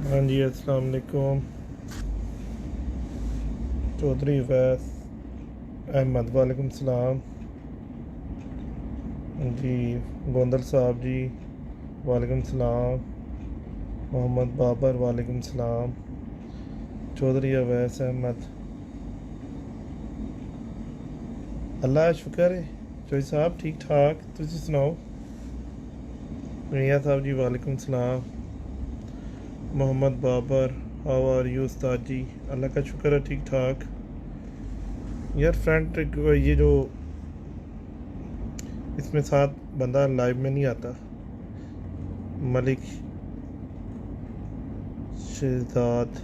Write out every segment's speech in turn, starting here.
हाँ जी, अस्सलाम वालेकुम। चौधरी वैस अहमद, वालेकुम सलाम। जी, गोंदल साहब जी, वालेकुम सलाम। मोहम्मद बाबर, वालेकुम सलाम। चौधरी अवैस अहमद, अल्लाह का शुक्र है। चौधरी साहब ठीक ठाक, तुसी सुनाओ। मियाँ साहब जी, वालेकुम सलाम। Mohammad Babar, how are you उस्ताद जी? अल्लाह का शुक्र है, ठीक ठाक। यार फ्रेंड, ये जो इसमें साथ बंदा लाइव में नहीं आता, मलिक शहजाद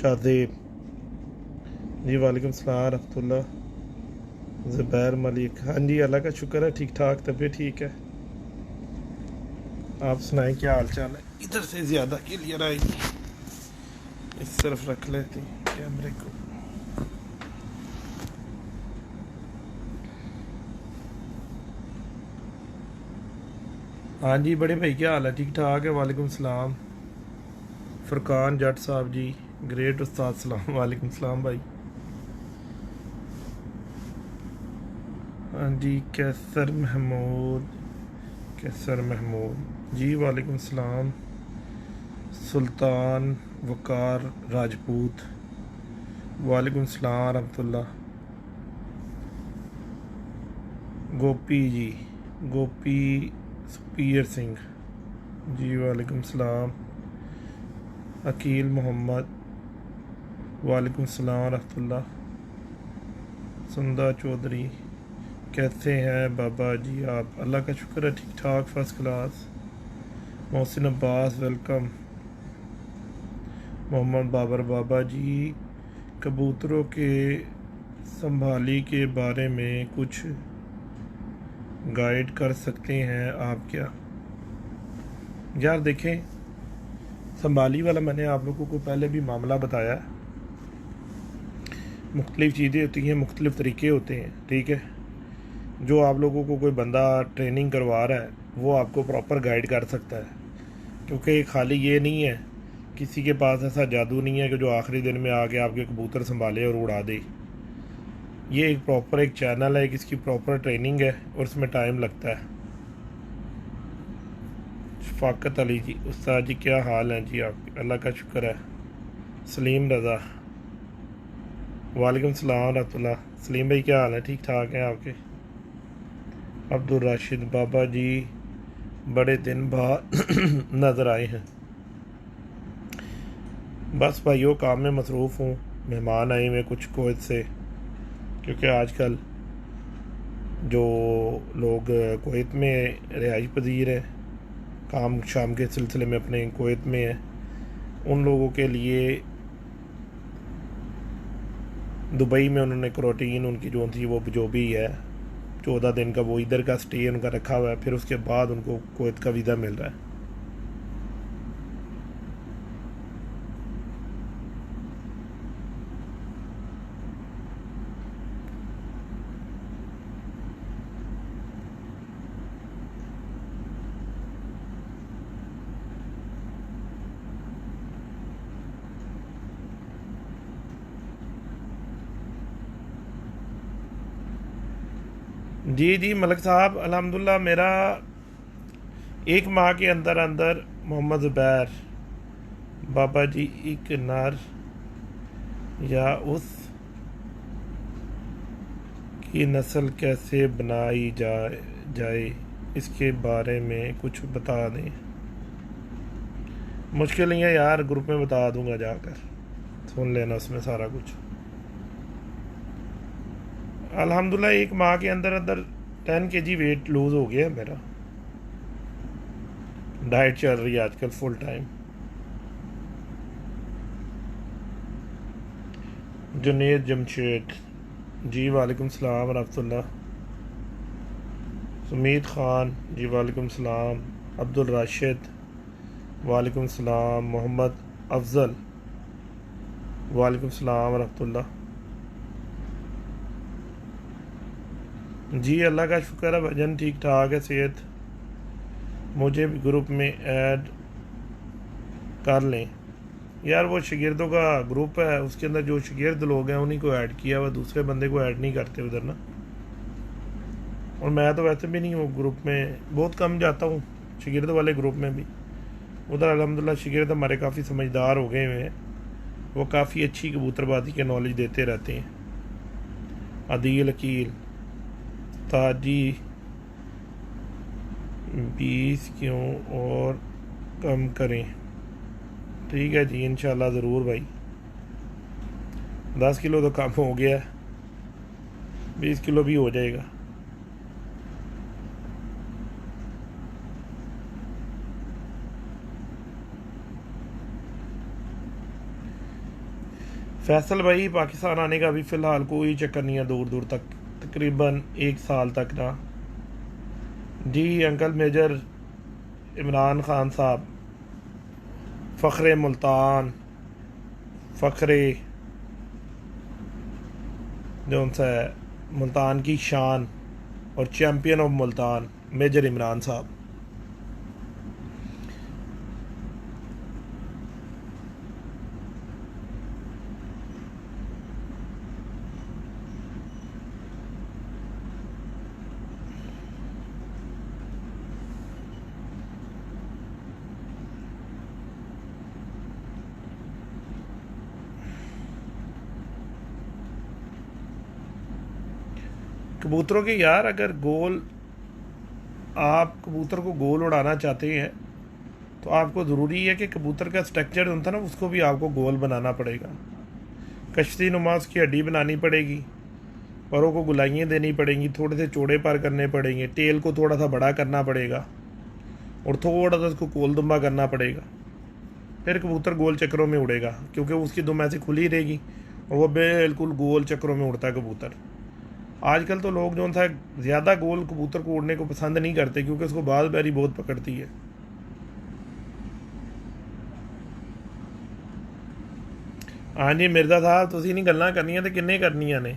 शाहजेब जी, वालेकुम सलाम रहमतुल्लाह। ज़ुबैर मलिक, हाँ जी, अल्लाह का शुक्र है, ठीक ठाक, तबीयत ठीक है। आप सुनाएं, क्या हाल चाल है? इधर से ज़्यादा क्लियर आएगी, इस तरफ रख लेते हैं कैमरे को। हाँ जी बड़े भाई, क्या हाल है? ठीक ठाक है, वालेकुम सलाम। फुरकान जट साहब जी, ग्रेट उस्ताद सलाम, वालेकुम सलाम भाई। हाँ जी, कैसर महमूद जी, वालेकुम सलाम। सुल्तान वकार राजपूत, वालेकुम सलाम रहमतुल्लाह। गोपी जी, गोपी सुपीर सिंह जी, वालेकुम सलाम। अकील मोहम्मद, वालेकुम सलाम रहमतुल्लाह। सुंदा चौधरी, कैसे हैं बाबा जी आप? अल्लाह का शुक्र है, ठीक ठाक, first class. Mohsin Abbas, welcome. Mohammad Babar, बाबा जी कबूतरों के संभाली के बारे में कुछ गाइड कर सकते हैं आप क्या? यार देखें, संभाली वाला मैंने आप लोगों को पहले भी मामला बताया है। मुख्तलिफ़ चीज़ें होती हैं, मुख्तलिफ़ तरीके होते हैं, ठीक है। जो आप लोगों को कोई बंदा ट्रेनिंग करवा रहा है वो आपको प्रॉपर गाइड कर सकता है, क्योंकि खाली ये नहीं है, किसी के पास ऐसा जादू नहीं है कि जो आखिरी दिन में आके आपके कबूतर संभाले और उड़ा दे। ये एक प्रॉपर एक चैनल है, इसकी प्रॉपर ट्रेनिंग है और उसमें टाइम लगता है। शफाकत अली जी, उस्ताद जी क्या हाल है जी आपके? अल्लाह का शुक्र है। सलीम रज़ा, वालेकुम सलाम रहमतुल्लाह। सलीम भाई क्या हाल है? ठीक ठाक हैं आपके? अब्दुल राशिद, बाबा जी बड़े दिन बाद नज़र आए हैं। बस भाइयों, काम में मसरूफ़ हूँ। मेहमान आए हुए कुछ कुवैत से, क्योंकि आजकल जो लोग कुवैत में रिहाइश पजीर है, काम शाम के सिलसिले में अपने कुवैत में है, उन लोगों के लिए दुबई में उन्होंने क्रोटीन उनकी जो थी वो जो भी है 14 दिन का, वो इधर का स्टे उनका रखा हुआ है, फिर उसके बाद उनको कुवैत का वीज़ा मिल रहा है। जी जी मलिक साहब, अल्हम्दुलिल्लाह मेरा 1 माह के अंदर अंदर मोहम्मद ज़ुबैर, बाबा जी एक नर या उस की नस्ल कैसे बनाई जाए इसके बारे में कुछ बता दें। मुश्किल नहीं है यार, ग्रुप में बता दूंगा, जाकर सुन लेना उसमें सारा कुछ। अल्हम्दुलिल्लाह 1 माह के अंदर अंदर 10 kg वेट लूज़ हो गया है मेरा। डाइट चल रही है आजकल फुल टाइम। जुनेद जमशेद जी, वालेकुम सलाम रहमतुल्लाह। सुमीत ख़ान जी, वालेकुम सलाम। अब्दुल राशिद, वालेकुम सलाम। मोहम्मद अफजल, वालेकुम सलाम रहमतुल्लाह। जी अल्लाह का शुक्र है, भजन ठीक ठाक है, सेहत। मुझे भी ग्रुप में ऐड कर लें। यार वो शागिर्दों का ग्रुप है, उसके अंदर जो शागिर्द लोग हैं उन्हीं को ऐड किया हुआ, दूसरे बंदे को ऐड नहीं करते उधर ना। और मैं तो वैसे भी नहीं हूँ ग्रुप में, बहुत कम जाता हूँ शागिर्द वाले ग्रुप में भी। उधर अल्हम्दुलिल्लाह शागिर्द हमारे काफ़ी समझदार हो गए हुए हैं, वो काफ़ी अच्छी कबूतरबाजी के नॉलेज देते रहते हैं। अदील अकील ताजी 20 क्यों और कम करें। ठीक है जी, इंशाल्लाह ज़रूर भाई। 10 किलो तो कम हो गया, 20 किलो भी हो जाएगा। फैसल भाई पाकिस्तान आने का अभी फ़िलहाल कोई चक्कर नहीं है दूर दूर तक, तकरीबन 1 साल तक ना। जी अंकल मेजर इमरान खान साहब, फ़ख्रे मुल्तान, फ़ख्रे जो सा है मुल्तान की शान और champion of Multan major Imran साहब। कबूतरों के यार अगर गोल, आप कबूतर को गोल उड़ाना चाहते हैं तो आपको ज़रूरी है कि कबूतर का स्ट्रक्चर होता है ना, उसको भी आपको गोल बनाना पड़ेगा। कश्ती नुमा उसकी हड्डी बनानी पड़ेगी, परों को गुलाइयाँ देनी पड़ेंगी, थोड़े से चौड़े पर करने पड़ेंगे, टेल को थोड़ा सा बड़ा करना पड़ेगा और थोड़ा सा उसको गोल दुम्बा करना पड़ेगा। फिर कबूतर गोल चक्रों में उड़ेगा, क्योंकि उसकी दुम ऐसी खुली रहेगी और वो बिल्कुल गोल चक्रों में उड़ता है कबूतर। आजकल तो लोग जो था ज़्यादा गोल कबूतर को उड़ने को पसंद नहीं करते, क्योंकि उसको बाल बैरी बहुत पकड़ती है। हाँ जी मिर्जा साहब, तुसी नहीं गल्लां करनियां ते किन्ने करनियां ने।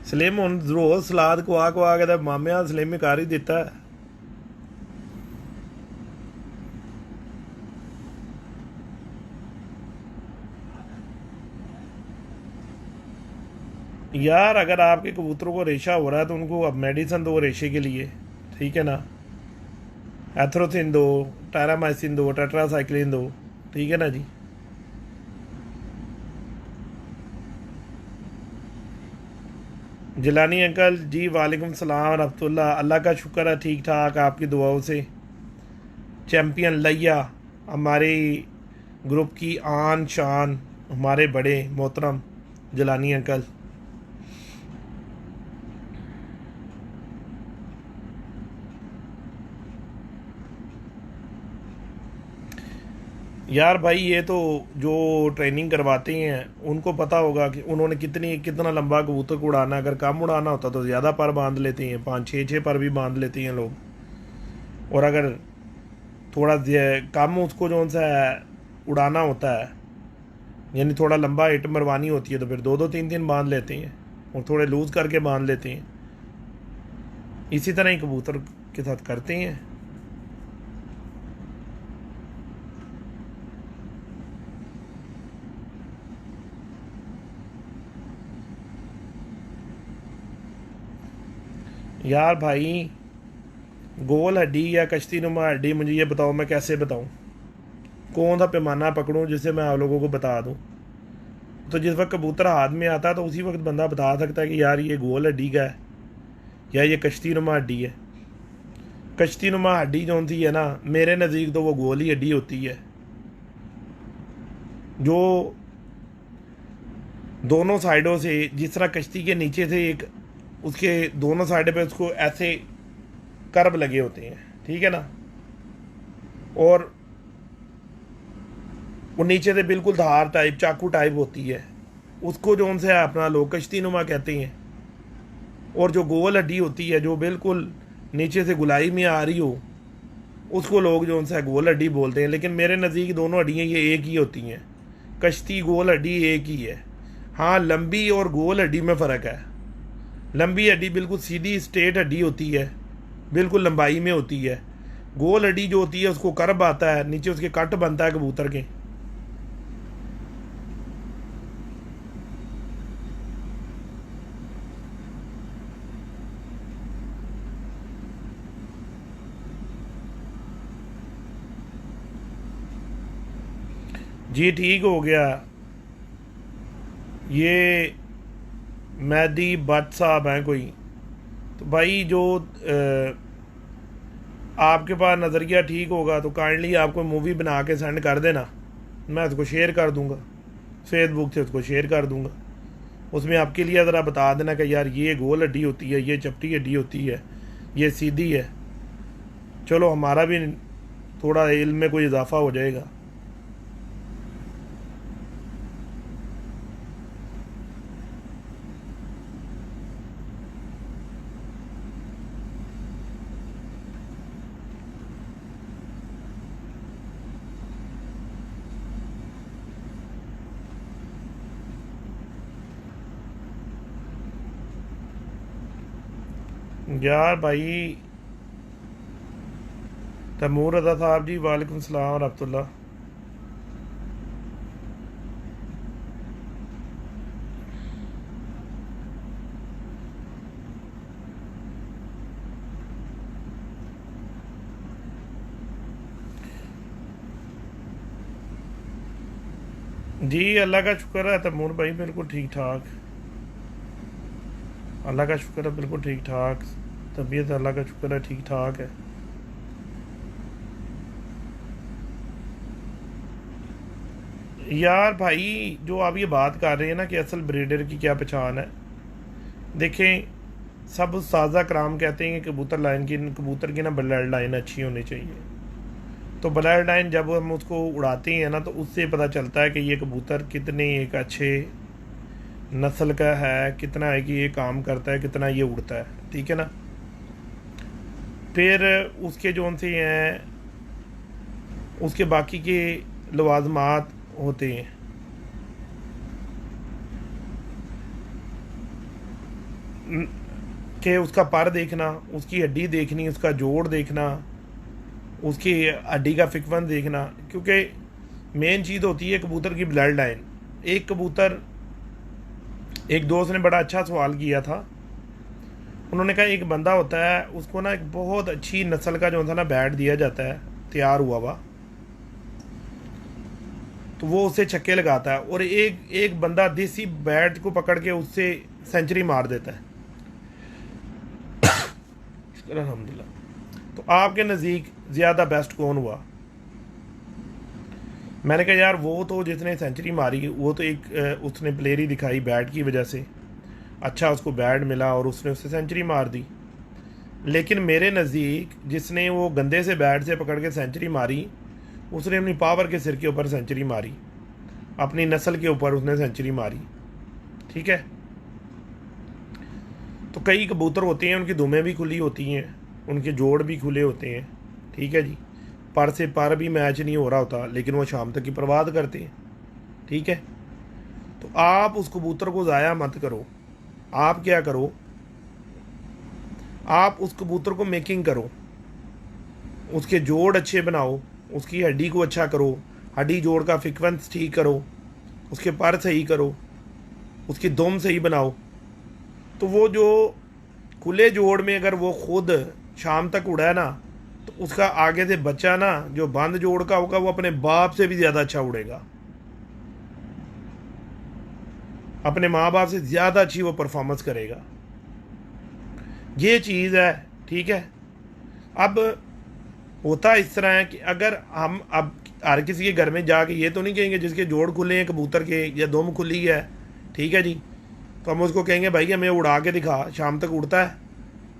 सलेम हुण रोज़ सलाद खुआ के ते मामे सलेमी कर ही दिता है। यार अगर आपके कबूतरों को रेशा हो रहा है तो उनको अब मेडिसिन दो रेशे के लिए, ठीक है ना। एथ्रोसिन दो, टायरामाइसिन दो, टेट्रासाइक्लिन दो, ठीक है ना जी। जिलानी अंकल जी वालेकुम सलाम रहमतुल्लाह, अल्लाह का शुक्र है ठीक ठाक आपकी दुआओं से। चैम्पियन लैया हमारे ग्रुप की आन शान, हमारे बड़े मोहतरम जिलानी अंकल। यार भाई ये तो जो ट्रेनिंग करवाते हैं उनको पता होगा कि उन्होंने कितना लंबा कबूतर को उड़ाना है। अगर कम उड़ाना होता तो ज़्यादा पर बांध लेते हैं, 5 6 पर भी बांध लेते हैं लोग। और अगर थोड़ा कम उसको जो सा उड़ाना होता है, यानी थोड़ा लंबा हिट मरवानी होती है, तो फिर 2 2 3 3 बांध लेते हैं और थोड़े लूज़ करके बांध लेते हैं। इसी तरह ही कबूतर के साथ करते हैं। यार भाई गोल हड्डी या कश्ती नुमा हड्डी, मुझे ये बताओ मैं कैसे बताऊं, कौन सा पैमाना पकड़ूं जिससे मैं आप लोगों को बता दूं। तो जिस वक्त कबूतर हाथ में आता है तो उसी वक्त बंदा बता सकता है कि यार ये गोल हड्डी का है या ये कश्ती नुमा हड्डी है। कश्ती नुमा हड्डी जो सी है ना, मेरे नज़दीक तो वो गोल ही हड्डी होती है, जो दोनों साइडों से, जिस तरह कश्ती के नीचे से एक उसके दोनों साइड पे उसको ऐसे कर्व लगे होते हैं, ठीक है ना, और वो नीचे से बिल्कुल धार टाइप चाकू टाइप होती है, उसको जो उनसे अपना लोग कश्ती नुमा कहते हैं। और जो गोल हड्डी होती है जो बिल्कुल नीचे से गुलाई में आ रही हो, उसको लोग जो उनसे गोल हड्डी बोलते हैं। लेकिन मेरे नज़दीक दोनों हड्डियाँ ये एक ही होती हैं, कश्ती गोल हड्डी एक ही है। हाँ लंबी और गोल हड्डी में फ़र्क है। लंबी हड्डी बिल्कुल सीधी स्ट्रेट हड्डी होती है, बिल्कुल लंबाई में होती है। गोल हड्डी जो होती है उसको कर्ब आता है, नीचे उसके कट बनता है कबूतर के। जी ठीक हो गया। ये मैदी भट्ट साहब हैं कोई, तो भाई जो आपके पास नज़रिया ठीक होगा तो काइंडली आपको मूवी बना के सेंड कर देना, मैं उसको शेयर कर दूंगा, फेसबुक से उसको शेयर कर दूंगा। उसमें आपके लिए ज़रा बता देना कि यार ये गोल हड्डी होती है, ये चपटी हड्डी होती है, ये सीधी है। चलो हमारा भी थोड़ा इल्म में कोई इजाफा हो जाएगा। यार भाई तैमूर रज़ा साहब जी, वालेकुम सलाम व रहमतुल्लाह। जी अल्लाह का शुक्र है तैमूर भाई, बिल्कुल ठीक ठाक, अल्लाह का शुक्र है, बिल्कुल ठीक ठाक तबीयत, अल्लाह का शुक्र है ठीक ठाक है। यार भाई जो आप ये बात कर रहे हैं ना कि असल ब्रीडर की क्या पहचान है, देखें सब साजा कराम कहते हैं कि कबूतर लाइन की, कबूतर की ना ब्लड लाइन अच्छी होनी चाहिए। तो ब्लड लाइन जब हम उसको उड़ाते हैं ना तो उससे पता चलता है कि ये कबूतर कितने एक अच्छे नस्ल का है, कितना है कि ये काम करता है, कितना ये उड़ता है, ठीक है ना। फिर उसके जो उनसे हैं उसके बाकी के लवाजमात होते हैं, कि उसका पर देखना, उसकी हड्डी देखनी, उसका जोड़ देखना, उसकी हड्डी का फिकवन देखना, क्योंकि मेन चीज़ होती है कबूतर की ब्लड लाइन। एक कबूतर, एक दोस्त ने बड़ा अच्छा सवाल किया था, उन्होंने कहा एक बंदा होता है उसको ना एक बहुत अच्छी नस्ल का जो था ना बैट दिया जाता है तैयार हुआ हुआ, तो वो उससे छक्के लगाता है, और एक एक बंदा देसी बैट को पकड़ के उससे सेंचुरी मार देता है। अल्हम्दुलिल्लाह। तो आपके नज़दीक ज़्यादा बेस्ट कौन हुआ? मैंने कहा यार वो तो जिसने सेंचुरी मारी वो तो एक उसने प्लेयर ही दिखाई बैट की वजह से, अच्छा उसको बैट मिला और उसने उससे सेंचुरी मार दी। लेकिन मेरे नज़दीक जिसने वो गंदे से बैट से पकड़ के सेंचुरी मारी, उसने अपनी पावर के सिर के ऊपर सेंचुरी मारी, अपनी नस्ल के ऊपर उसने सेंचुरी मारी, ठीक है। तो कई कबूतर होते हैं उनकी दुमें भी खुली होती हैं, उनके जोड़ भी खुले होते हैं, ठीक है जी, पर से पर भी मैच नहीं हो रहा होता, लेकिन वो शाम तक की परवाह करते हैं, ठीक है। तो आप उस कबूतर को ज़ाया मत करो, आप क्या करो, आप उस कबूतर को मेकिंग करो, उसके जोड़ अच्छे बनाओ, उसकी हड्डी को अच्छा करो, हड्डी जोड़ का फ्रिक्वेंस ठीक करो, उसके पर सही करो, उसकी दुम सही बनाओ। तो वो जो खुले जोड़ में अगर वो खुद शाम तक उड़ा है ना, तो उसका आगे से बच्चा ना जो बंद जोड़ का होगा वो अपने बाप से भी ज़्यादा अच्छा उड़ेगा, अपने माँ बाप से ज़्यादा अच्छी वो परफॉर्मेंस करेगा। ये चीज़ है, ठीक है। अब होता इस तरह है कि अगर हम अब हर किसी के घर में जाके ये तो नहीं कहेंगे जिसके जोड़ खुले हैं कबूतर के या दुम खुली है, ठीक है जी, तो हम उसको कहेंगे भाई हमें उड़ा के दिखा, शाम तक उड़ता है।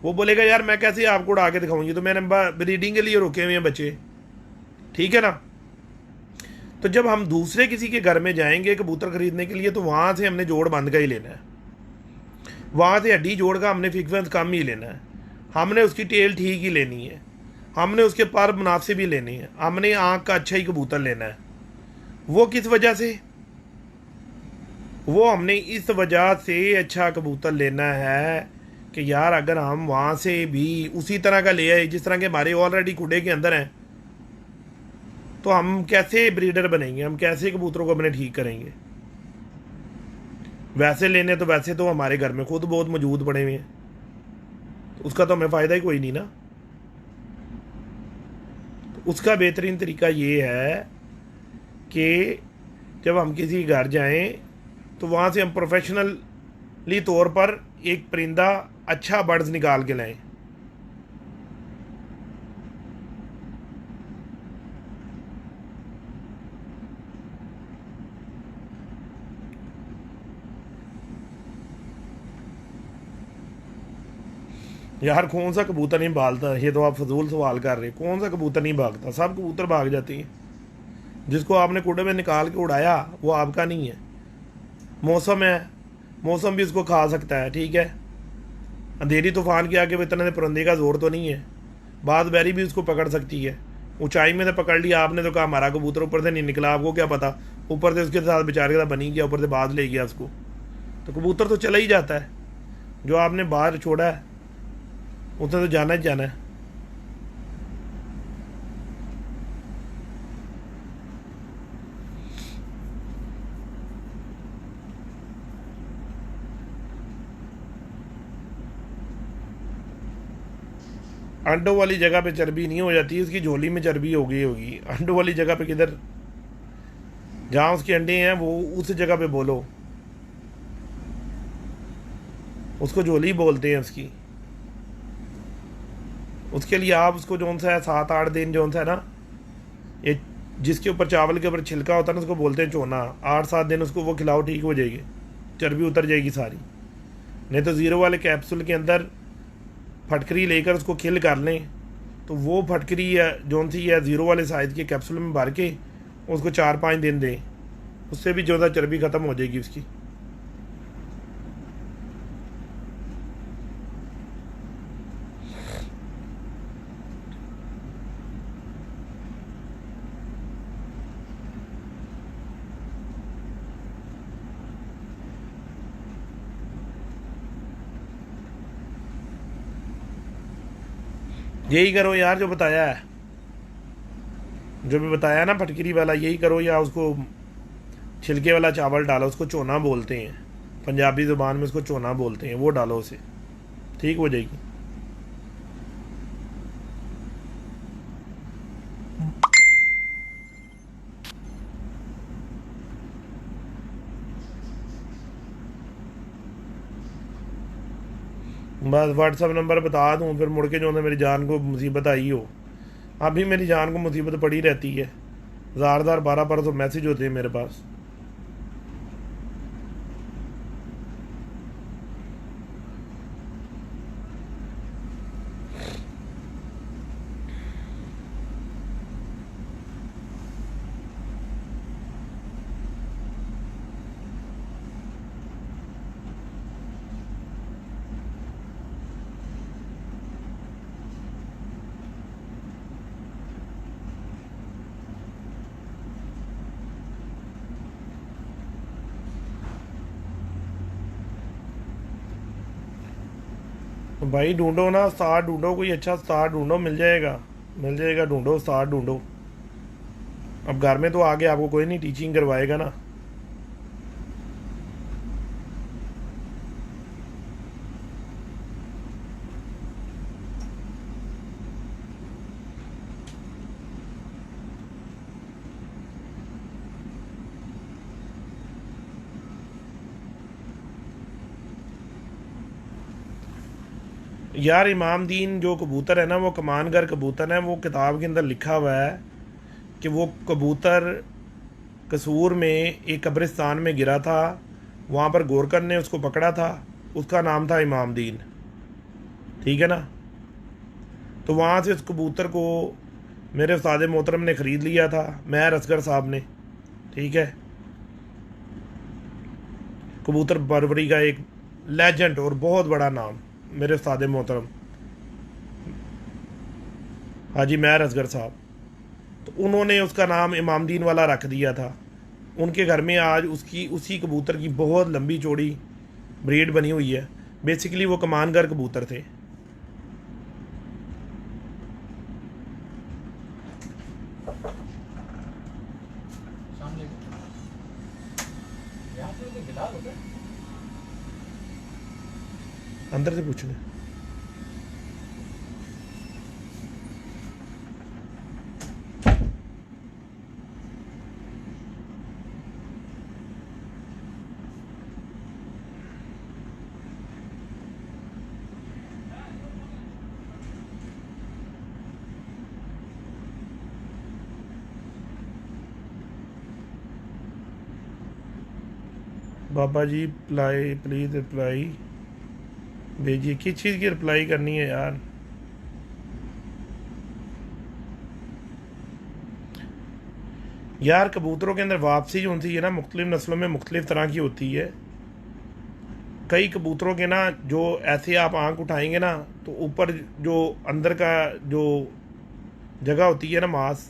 वो बोलेगा यार मैं कैसे आपको उड़ा के दिखाऊंगी, तो मैंने ब्रीडिंग के लिए रोके हुए हैं बच्चे, ठीक है ना। तो जब हम दूसरे किसी के घर में जाएंगे कबूतर खरीदने के लिए तो वहाँ से हमने जोड़ बंद का ही लेना है, वहाँ से हड्डी जोड़ का हमने फ्रिक्वेंस कम ही लेना है, हमने उसकी टेल ठीक ही लेनी है, हमने उसके पर मुनासिब ही लेनी है, हमने आँख का अच्छा ही कबूतर लेना है। वो किस वजह से? वो हमने इस वजह से अच्छा कबूतर लेना है कि यार अगर हम वहाँ से भी उसी तरह का ले आए जिस तरह के हमारे ऑलरेडी खुडे के अंदर हैं, तो हम कैसे ब्रीडर बनेंगे, हम कैसे कबूतरों को अपने ठीक करेंगे। वैसे लेने तो वैसे तो हमारे घर में खुद बहुत मौजूद पड़े हुए हैं, तो उसका तो हमें फ़ायदा ही कोई नहीं ना। तो उसका बेहतरीन तरीका ये है कि जब हम किसी घर जाएं तो वहाँ से हम प्रोफेशनली तौर पर एक परिंदा अच्छा बर्ड्स निकाल के लाएं। यार कौन सा कबूतर नहीं भागता, ये तो आप फजूल सवाल कर रहे हैं। कौन सा कबूतर नहीं भागता, सब कबूतर भाग जाते हैं। जिसको आपने कूड़े में निकाल के उड़ाया वो आपका नहीं है। मौसम है, मौसम भी उसको खा सकता है, ठीक है। अंधेरी तूफान के आगे इतने परिंदे का जोर तो नहीं है। बात बैरी भी उसको पकड़ सकती है। ऊंचाई में तो पकड़ लिया आपने, तो कहा हमारा कबूतर ऊपर से नहीं निकला, आपको क्या पता ऊपर से उसके साथ बेचारे के साथ बनी गया, ऊपर से बाज ले गया उसको। तो कबूतर तो चला ही जाता है, जो आपने बाहर छोड़ा है उसने तो जाना ही जाना है। अंडों वाली जगह पे चर्बी नहीं हो जाती, उसकी झोली में चर्बी हो गई होगी। अंडों वाली जगह पे किधर, जहाँ उसके अंडे हैं वो उस जगह पे बोलो, उसको झोली बोलते हैं उसकी। उसके लिए आप उसको जौन सा है 7-8 दिन जौन सा है ना, ये जिसके ऊपर चावल के ऊपर छिलका होता है ना, उसको बोलते हैं चोना। 8-7 दिन उसको वो खिलाओ, ठीक हो जाएगी, चर्बी उतर जाएगी सारी। नहीं तो ज़ीरो वाले कैप्सूल के अंदर फटकरी लेकर उसको खिल कर लें, तो वो फटकरी या जौन सी या ज़ीरो वाले साइज़ के कैप्सूल में भर के उसको 4-5 दिन दें, उससे भी जो सा चर्बी ख़त्म हो जाएगी उसकी। यही करो यार जो बताया है, जो भी बताया ना फटकरी वाला, यही करो। या उसको छिलके वाला चावल डालो, उसको चोना बोलते हैं, पंजाबी ज़ुबान में उसको चोना बोलते हैं, वो डालो उसे, ठीक हो जाएगी। बस व्हाट्सअप नंबर बता दूँ, फिर मुड़ के जो है मेरी जान को मुसीबत आई हो। अभी मेरी जान को मुसीबत पड़ी रहती है, 1000-12 तो मैसेज होते हैं मेरे पास। तो भाई ढूंढो ना, उस्ताद ढूंढो, कोई अच्छा उस्ताद ढूंढो, मिल जाएगा, मिल जाएगा, ढूंढो उस्ताद ढूंढो। अब घर में तो आगे आपको कोई नहीं टीचिंग करवाएगा ना। यार इमाम दीन जो कबूतर है ना, वो कमानगर कबूतर है। वो किताब के अंदर लिखा हुआ है कि वो कबूतर कसूर में एक कब्रिस्तान में गिरा था, वहाँ पर गोरकन ने उसको पकड़ा था, उसका नाम था इमाम दीन, ठीक है ना। तो वहाँ से उस कबूतर को मेरे उस्ताद मोहतरम ने ख़रीद लिया था, महर असगर साहब ने, ठीक है। कबूतर परवरी का एक लेजेंड और बहुत बड़ा नाम, मेरे उस्ताद मोहतरम हाजी महर असगर साहब। तो उन्होंने उसका नाम इमाम दीन वाला रख दिया था। उनके घर में आज उसकी उसी कबूतर की बहुत लंबी चौड़ी ब्रीड बनी हुई है। बेसिकली वो कमानगर कबूतर थे। अंदर से पूछने बाबा जी रिप्लाई प्लीज़ रिप्लाई भेजिए। किस चीज़ की रिप्लाई करनी है यार? यार कबूतरों के अंदर वापसी जो होती है ना, मुख्तलिफ नस्लों में मुख्तलिफ तरह की होती है। कई कबूतरों के ना जो ऐसे आप आंख उठाएंगे ना तो ऊपर जो अंदर का जो जगह होती है ना मांस,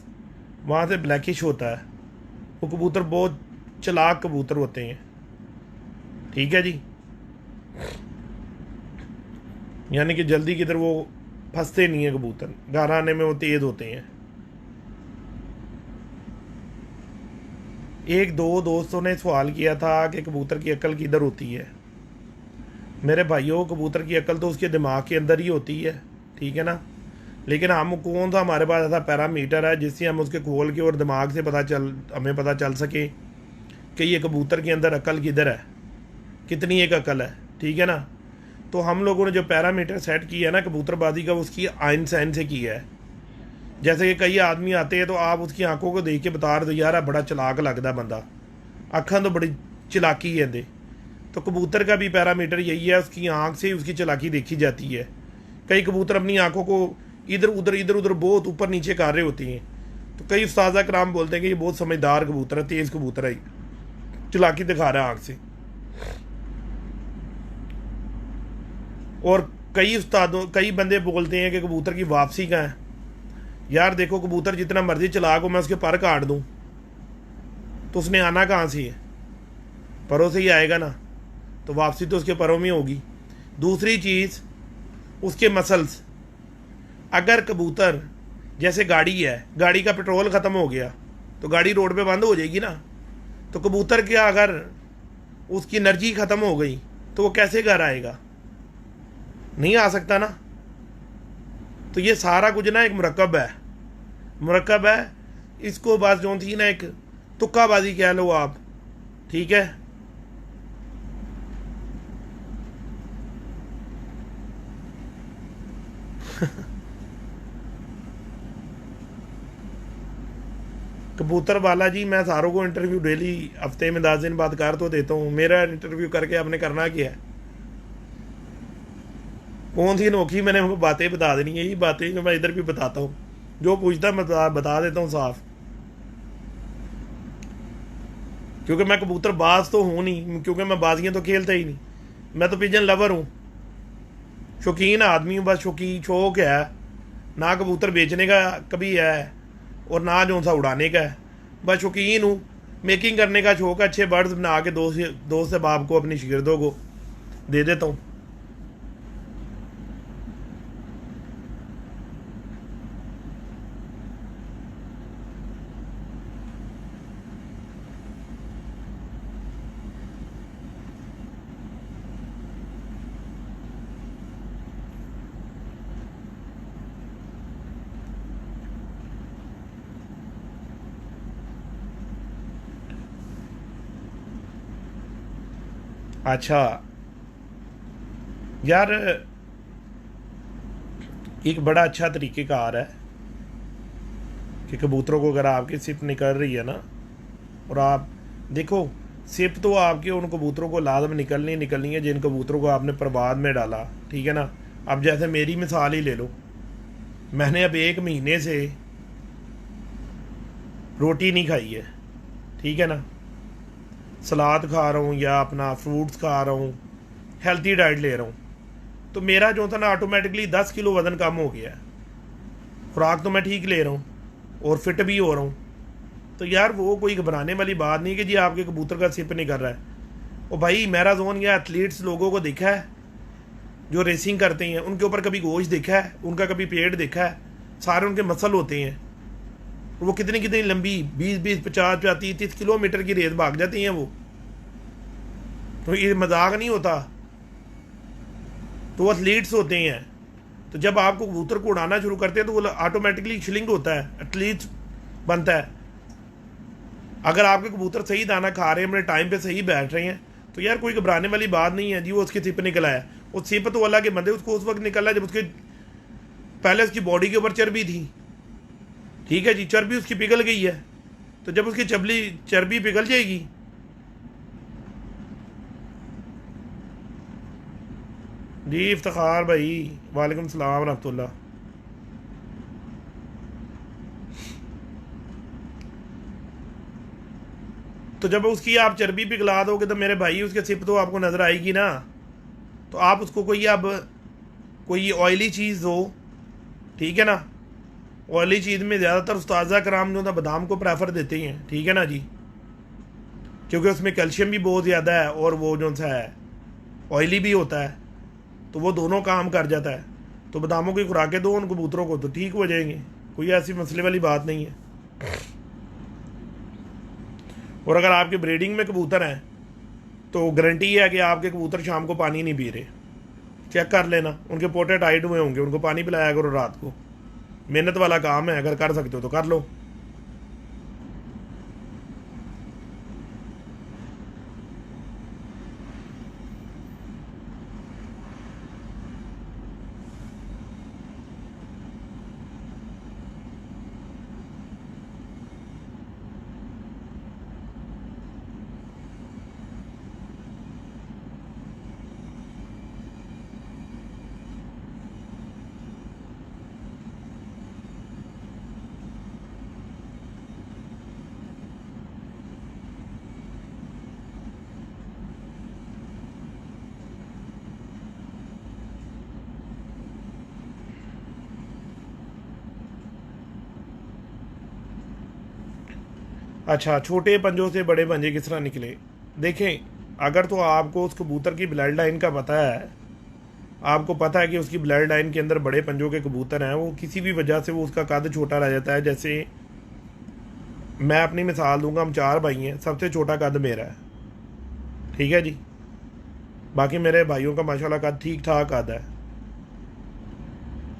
वहाँ से ब्लैकिश होता है। वो कबूतर बहुत चालाक कबूतर होते हैं, ठीक है जी। यानी कि जल्दी किधर वो फंसते नहीं है कबूतर, घर आने में वो तेज़ होते हैं। एक दो दोस्तों ने सवाल किया था कि कबूतर की अक्ल किधर होती है। मेरे भाइयों, कबूतर की अक्ल तो उसके दिमाग के अंदर ही होती है, ठीक है ना। लेकिन हम कौन सा हमारे पास ऐसा पैरामीटर है जिससे हम उसके खोल के और दिमाग से हमें पता चल सके कि ये कबूतर के अंदर अक्ल किधर है, कितनी एक अक्ल है, ठीक है ना। तो हम लोगों ने जो पैरामीटर सेट किया है ना कबूतरबाजी का, उसकी आइन साइन से किया है। जैसे कि कई आदमी आते हैं तो आप उसकी आंखों को देख के बता रहे हो यार बड़ा चलाक लगता बंदा, अखा तो बड़ी चलाकी है दे। तो कबूतर का भी पैरामीटर यही है, उसकी आंख से उसकी चलाकी देखी जाती है। कई कबूतर अपनी आंखों को इधर उधर बहुत ऊपर नीचे कर रहे होती हैं, तो कई उस्तादा कराम बोलते हैं कि ये बहुत समझदार कबूतर है, तेज़ कबूतर है, चलाकी दिखा रहा है आंख से। और कई बंदे बोलते हैं कि कबूतर की वापसी का है। यार देखो, कबूतर जितना मर्जी चलाक हो, मैं उसके पर काट दूं तो उसने आना कहाँ से है? परों से ही आएगा ना, तो वापसी तो उसके परों में होगी। दूसरी चीज़ उसके मसल्स। अगर कबूतर जैसे गाड़ी है, गाड़ी का पेट्रोल ख़त्म हो गया तो गाड़ी रोड पे बंद हो जाएगी ना। तो कबूतर क्या, अगर उसकी एनर्जी ख़त्म हो गई तो वो कैसे घर आएगा? नहीं आ सकता ना। तो ये सारा कुछ ना एक मुरक्कब है। इसको बस जो थी ना एक तुक्काबाजी कह लो आप, ठीक है। कबूतर वाला जी, मैं सारों को इंटरव्यू डेली हफ्ते में 10 दिन बाद कर तो देता हूँ। मेरा इंटरव्यू करके आपने करना क्या है? कौन सी अनोखी मैंने उनको बातें बता देनी है? यही बातें जो मैं इधर भी बताता हूँ, जो पूछता मैं बता देता हूँ साफ। क्योंकि मैं कबूतर बाज तो हूँ नहीं, क्योंकि मैं बाजियाँ तो खेलता ही नहीं। मैं तो पिजन लवर हूँ, शौकीन आदमी हूँ। बस शौक है ना, कबूतर बेचने का कभी है और ना जो सा उड़ाने का है। बस शौकीन हूँ, मेकिंग करने का शौक है। अच्छे बर्ड्स बना के दोस्त से बाप को, अपनी शागिर्दों को दे देता हूँ। अच्छा यार, एक बड़ा अच्छा तरीक़ेकार है कि कबूतरों को, अगर आपकी सिप निकल रही है ना, और आप देखो, सिप तो आपके उन कबूतरों को लाजम निकलनी है जिन कबूतरों को आपने प्रबाद में डाला, ठीक है ना। अब जैसे मेरी मिसाल ही ले लो, मैंने अब 1 महीने से रोटी नहीं खाई है, ठीक है ना। सलाद खा रहा हूँ या अपना फ्रूट्स खा रहा हूँ, हेल्थी डाइट ले रहा हूँ, तो मेरा जो था ना ऑटोमेटिकली 10 किलो वज़न कम हो गया है। खुराक तो मैं ठीक ले रहा हूँ और फिट भी हो रहा हूँ। तो यार वो कोई घबराने वाली बात नहीं कि जी आपके कबूतर का सिप नहीं कर रहा है। और भाई मैराथन या एथलीट्स लोगों को देखा है जो रेसिंग करते हैं उनके ऊपर कभी गोश्त देखा है, उनका कभी पेट देखा है? सारे उनके मसल होते हैं। वो कितनी कितनी लंबी 20-20, 50-50, 30-30 किलोमीटर की रेस भाग जाती हैं वो। तो ये मजाक नहीं होता। तो वो एथलीट्स होते हैं। तो जब आपको कबूतर को उड़ाना शुरू करते हैं तो वो ऑटोमेटिकली शिलिंग होता है, एथलीट बनता है। अगर आपके कबूतर सही दाना खा रहे हैं, अपने टाइम पे सही बैठ रहे हैं, तो यार कोई घबराने वाली बात नहीं है जी। वो उसकी सिप निकला है, वो सिप तो अल्लाह के बंदे उसको उस वक्त निकला जब उसके पहले उसकी बॉडी के ऊपर चर्बी थी, ठीक है जी, चर्बी उसकी पिघल गई है। तो जब उसकी चर्बी पिघल जाएगी, जी इफ्तिखार भाई वालेकुम सलाम रहमतुल्लाह। तो जब उसकी आप चर्बी पिघला दोगे तो मेरे भाई उसके सिप तो आपको नज़र आएगी ना। तो आप उसको कोई ऑयली चीज़ दो, ठीक है ना। ऑयली चीज़ में ज़्यादातर उस्ताज़ा कराम जो ना बादाम को प्रेफर देते हैं, ठीक है ना जी, क्योंकि उसमें कैल्शियम भी बहुत ज़्यादा है और वो जो सा है ऑयली भी होता है, तो वो दोनों काम कर जाता है। तो बादामों की खुराकें दो उन कबूतरों को तो ठीक हो जाएंगे, कोई ऐसी मसले वाली बात नहीं है। और अगर आपके ब्रीडिंग में कबूतर हैं तो गारंटी है कि आपके कबूतर शाम को पानी नहीं पी रहे। चेक कर लेना, उनके पोटे टाइट हुए होंगे, उनको पानी पिलाया करो रात को। मेहनत वाला काम है, अगर कर सकते हो तो कर लो। अच्छा, छोटे पंजों से बड़े पंजे किस तरह निकले? देखें, अगर तो आपको उस कबूतर की ब्लड लाइन का पता है, आपको पता है कि उसकी ब्लड लाइन के अंदर बड़े पंजों के कबूतर हैं, वो किसी भी वजह से वो उसका कद छोटा रह जाता है। जैसे मैं अपनी मिसाल दूंगा, हम 4 भाई हैं, सबसे छोटा कद मेरा है, ठीक है जी। बाकी मेरे भाइयों का माशाल्लाह कद ठीक ठाक कद है।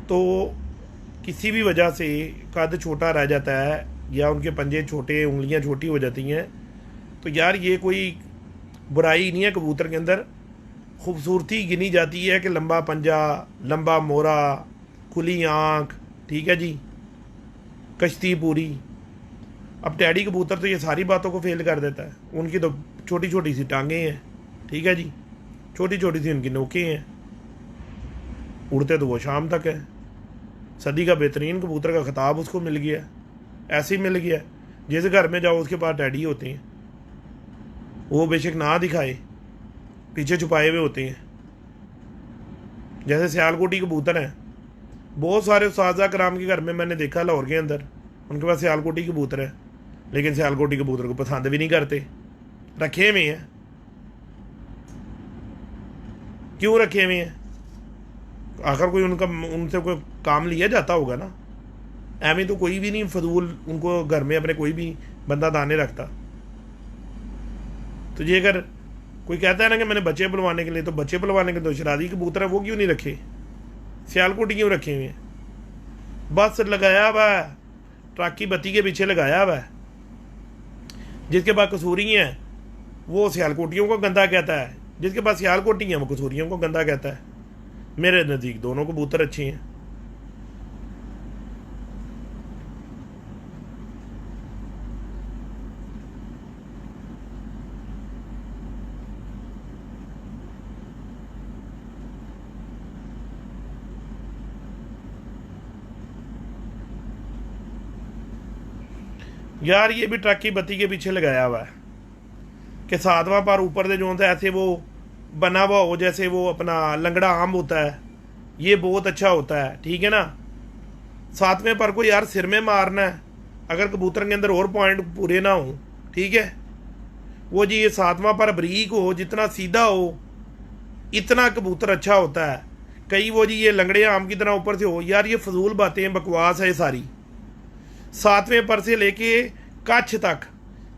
तो किसी भी वजह से कद छोटा रह जाता है या उनके पंजे छोटे, उंगलियां छोटी हो जाती हैं, तो यार ये कोई बुराई नहीं है। कबूतर के अंदर खूबसूरती गिनी जाती है कि लंबा पंजा, लंबा मोरा, खुली आँख, ठीक है जी, कश्ती पूरी। अब टैडी कबूतर तो ये सारी बातों को फेल कर देता है। उनकी तो छोटी छोटी सी टांगें हैं, ठीक है जी, छोटी छोटी सी उनकी नोकें हैं, उड़ते तो वो शाम तक है। सदी का बेहतरीन कबूतर का खिताब उसको मिल गया, ऐसे ही मिल गया। जिस घर में जाओ उसके पास टैडी होते हैं, वो बेशक ना दिखाए, पीछे छुपाए हुए होते हैं। जैसे सियालकोटी कबूतर हैं, बहुत सारे उस्ताज़ा कराम के घर में मैंने देखा लाहौर के अंदर, उनके पास सियालकोटी कबूतर है, लेकिन सियालकोटी कबूतर को पसंद भी नहीं करते, रखे हुए हैं। क्यों रखे हुए हैं? आखिर कोई उनसे कोई काम लिया जाता होगा ना। एवं तो कोई भी नहीं फजूल उनको घर में अपने कोई भी बंदा दाने रखता। तो ये अगर कोई कहता है ना कि मैंने बच्चे बुलवाने के लिए, तो बच्चे बुलवाने के तो शरादी कबूतर है, वो क्यों नहीं रखे? सियालकोटी क्यों रखे हुए हैं? बस लगाया हुआ है, ट्रक की बत्ती के पीछे लगाया हुआ है। जिसके पास कसूरी हैं वो सियालकोटियों को गंदा कहता है, जिसके पास सियालकोटी हैं वो कसूरियों को गंदा कहता है। मेरे नज़दीक दोनों कबूतर अच्छे हैं। यार ये भी ट्रक की बत्ती के पीछे लगाया हुआ है कि 7वां पर ऊपर से जो सा ऐसे वो बना हुआ हो, जैसे वो अपना लंगड़ा आम होता है, ये बहुत अच्छा होता है, ठीक है ना। 7वें पर को यार सिर में मारना है, अगर कबूतर के अंदर और पॉइंट पूरे ना हो, ठीक है, वो जी ये 7वां पर बरीक हो, जितना सीधा हो इतना कबूतर अच्छा होता है। कई वो जी ये लंगड़े आम की तरह ऊपर से हो, यार ये फजूल बातें हैं, बकवास है सारी। 7वें पर से लेके कच्छ तक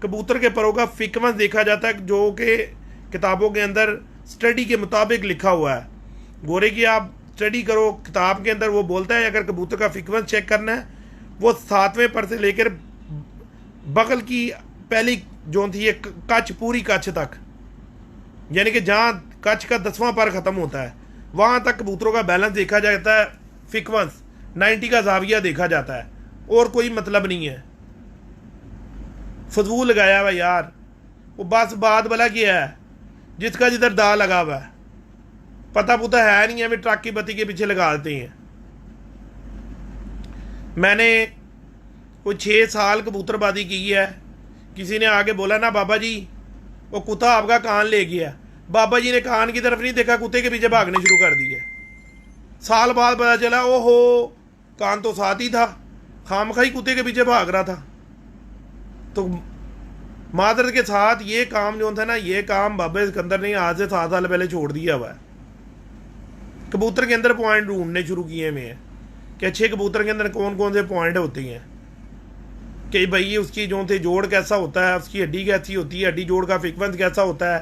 कबूतर के परों का फ्रीक्वेंस देखा जाता है, जो कि किताबों के अंदर स्टडी के मुताबिक लिखा हुआ है। गोरे की आप स्टडी करो किताब के अंदर, वो बोलता है अगर कबूतर का फ्रीक्वेंस चेक करना है, वो 7वें पर से लेकर बगल की पहली जो थी ये कच्छ, पूरी कच्छ तक, यानी कि जहाँ कच्छ का 10वां पर ख़त्म होता है वहाँ तक कबूतरों का बैलेंस देखा जाता है। फ्रीक्वेंस 90 का जाविया देखा जाता है, और कोई मतलब नहीं है। फजूल लगाया हुआ यार। वो बस बात भला क्या है, जिसका जिधर दा लगा हुआ है, पता पुता है नहीं है, वे ट्रक की बत्ती के पीछे लगा देते हैं। मैंने कोई 6 साल कबूतरबाजी की है। किसी ने आके बोला ना बाबा जी वो कुत्ता आपका कान ले गया, बाबा जी ने कान की तरफ नहीं देखा, कुत्ते के पीछे भागने शुरू कर दिए। साल बाद पता चला ओहो कान तो साथ ही था, खामखाई कुत्ते के पीछे भाग रहा था। तो मादरत के साथ ये काम जो था ना, ये काम बाबा सिकंदर ने आज से 7 साल पहले छोड़ दिया हुआ है। कबूतर के अंदर पॉइंट ढूंढने शुरू किए हुए हैं कि अच्छे कबूतर के अंदर कौन कौन से पॉइंट होते हैं, कि भाई उसकी जो थे जोड़ कैसा होता है, उसकी हड्डी कैसी होती है, हड्डी जोड़ का फ्रीक्वेंस कैसा होता है,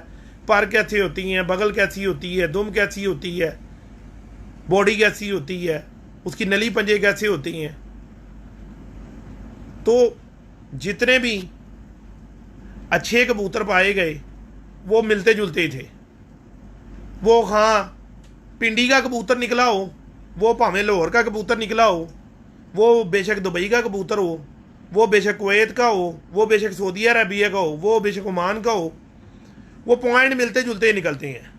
पर कैसी होती हैं, बगल कैसी होती है, दुम कैसी होती है, बॉडी कैसी होती है, उसकी नली पंजे कैसे होती हैं। तो जितने भी अच्छे कबूतर पाए गए वो मिलते जुलते ही थे। वो हाँ पिंडी का कबूतर निकला हो, वो भावें लाहौर का कबूतर निकला हो, वो बेशक दुबई का कबूतर हो, वो बेशक कुवैत का हो, वो बेशक सऊदी अरबिया का हो, वो बेशक ओमान का हो, वो पॉइंट मिलते जुलते ही निकलते हैं।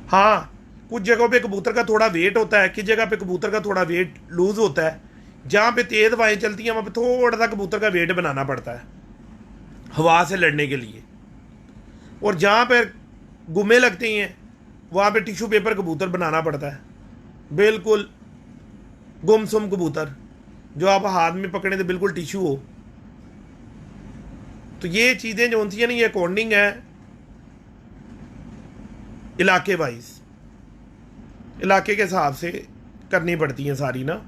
हाँ कुछ जगहों पे कबूतर का थोड़ा वेट होता है, किस जगह पे कबूतर का थोड़ा वेट लूज होता है। जहाँ पे तेज हवाएं चलती हैं वहाँ पे थोड़ा सा कबूतर का वेट बनाना पड़ता है हवा से लड़ने के लिए। और जहाँ पर गुम्मे लगते हैं वहाँ पे टिश्यू पेपर कबूतर बनाना पड़ता है, बिल्कुल गुमसुम कबूतर जो आप हाथ में पकड़े तो बिल्कुल टिश्यू हो। तो ये चीज़ें जो होती हैं ना, ये अकॉर्डिंग है इलाके वाइज, इलाके के हिसाब से करनी पड़ती हैं सारी ना।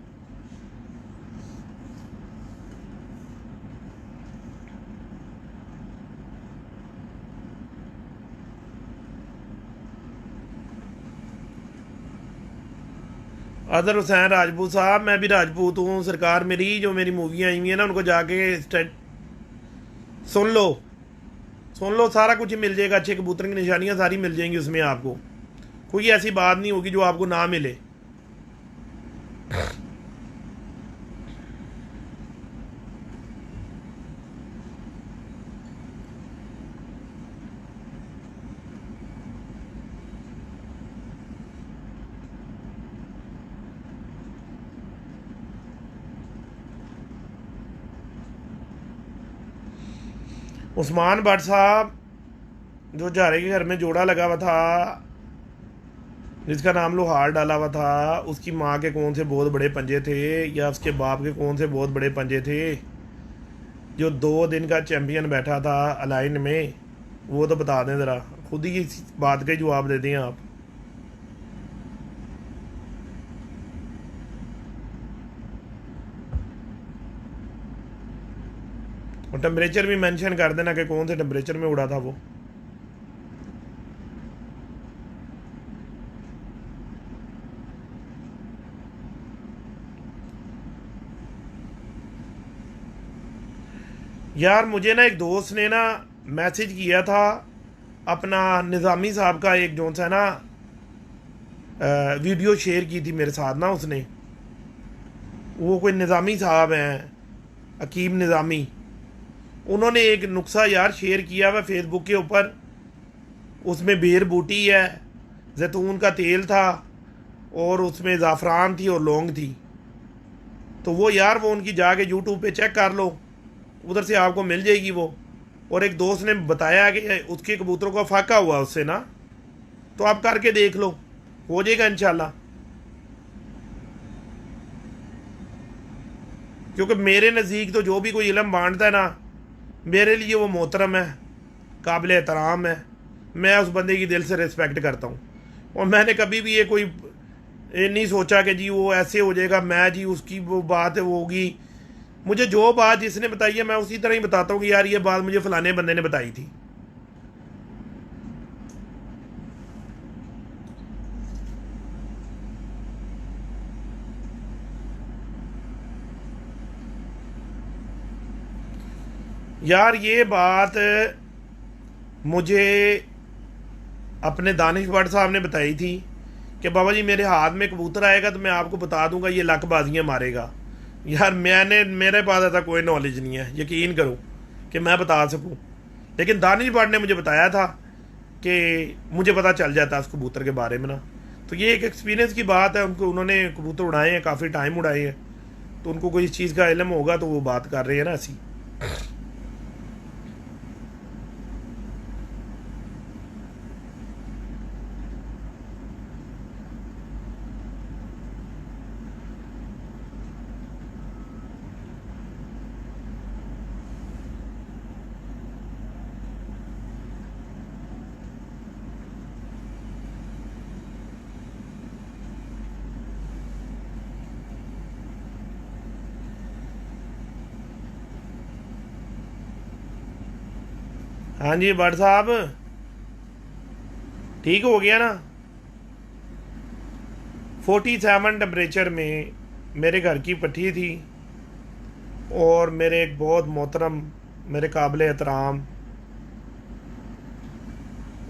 अदर हुसैन राजपूत साहब, मैं भी राजपूत हूँ। सरकार मेरी जो मेरी मूवियाँ आई हुई हैं ना उनको जाके सुन लो, सुन लो, सारा कुछ मिल जाएगा। अच्छे कबूतर की निशानियाँ सारी मिल जाएंगी उसमें, आपको कोई ऐसी बात नहीं होगी जो आपको ना मिले। उस्मान भट्ट साहब जो झारे के घर में जोड़ा लगा हुआ था, जिसका नाम लोहार डाला हुआ था, उसकी माँ के कौन से बहुत बड़े पंजे थे या उसके बाप के कौन से बहुत बड़े पंजे थे? जो 2 दिन का चैंपियन बैठा था अलाइन में, वो तो बता दें ज़रा, खुद ही इस बात का जवाब दे दें आप। और टेम्परेचर भी मेंशन कर देना कि कौन से टेम्परेचर में उड़ा था वो। यार मुझे ना एक दोस्त ने ना मैसेज किया था, अपना निज़ामी साहब का एक जो सा ना वीडियो शेयर की थी मेरे साथ ना उसने। वो कोई निज़ामी साहब हैं, अकीम निज़ामी, उन्होंने एक नुस्खा यार शेयर किया हुआ फेसबुक के ऊपर। उसमें बेर बूटी है, जैतून का तेल था, और उसमें ज़ाफ़रान थी और लौंग थी। तो वो यार वो उनकी जाके यूट्यूब पे चेक कर लो, उधर से आपको मिल जाएगी वो। और एक दोस्त ने बताया कि उसके कबूतरों का फाका हुआ उससे ना, तो आप करके देख लो, हो जाएगा इंशाल्लाह। क्योंकि मेरे नज़दीक तो जो भी कोई इल्म बांटता है ना, मेरे लिए वो मोहतरम है, काबिल एहतराम है। मैं उस बंदे की दिल से रिस्पेक्ट करता हूँ। और मैंने कभी भी ये कोई ये नहीं सोचा कि जी वो ऐसे हो जाएगा, मैं जी उसकी वो बात होगी। मुझे जो बात जिसने बताई है मैं उसी तरह ही बताता हूँ कि यार ये बात मुझे फलाने बंदे ने बताई थी। यार ये बात मुझे अपने दानिश भट्ट साहब ने बताई थी कि बाबा जी मेरे हाथ में कबूतर आएगा तो मैं आपको बता दूंगा ये लकबाजियाँ मारेगा। यार मेरे पास ऐसा कोई नॉलेज नहीं है, यकीन करो कि मैं बता सकूं। लेकिन दानिश भट्ट ने मुझे बताया था कि मुझे पता चल जाता है उस कबूतर के बारे में ना। तो ये एक एक्सपीरियंस की बात है, उनको उन्होंने कबूतर उड़ाए हैं, काफ़ी टाइम उड़ाए हैं, तो उनको कोई इस चीज़ का इल्म होगा तो वो बात कर रहे हैं ना ऐसी। हाँ जी भट्ट साहब, ठीक हो गया ना? 47 टेम्परेचर में मेरे घर की पट्टी थी, और मेरे एक बहुत मोहतरम, मेरे काबिल एहतराम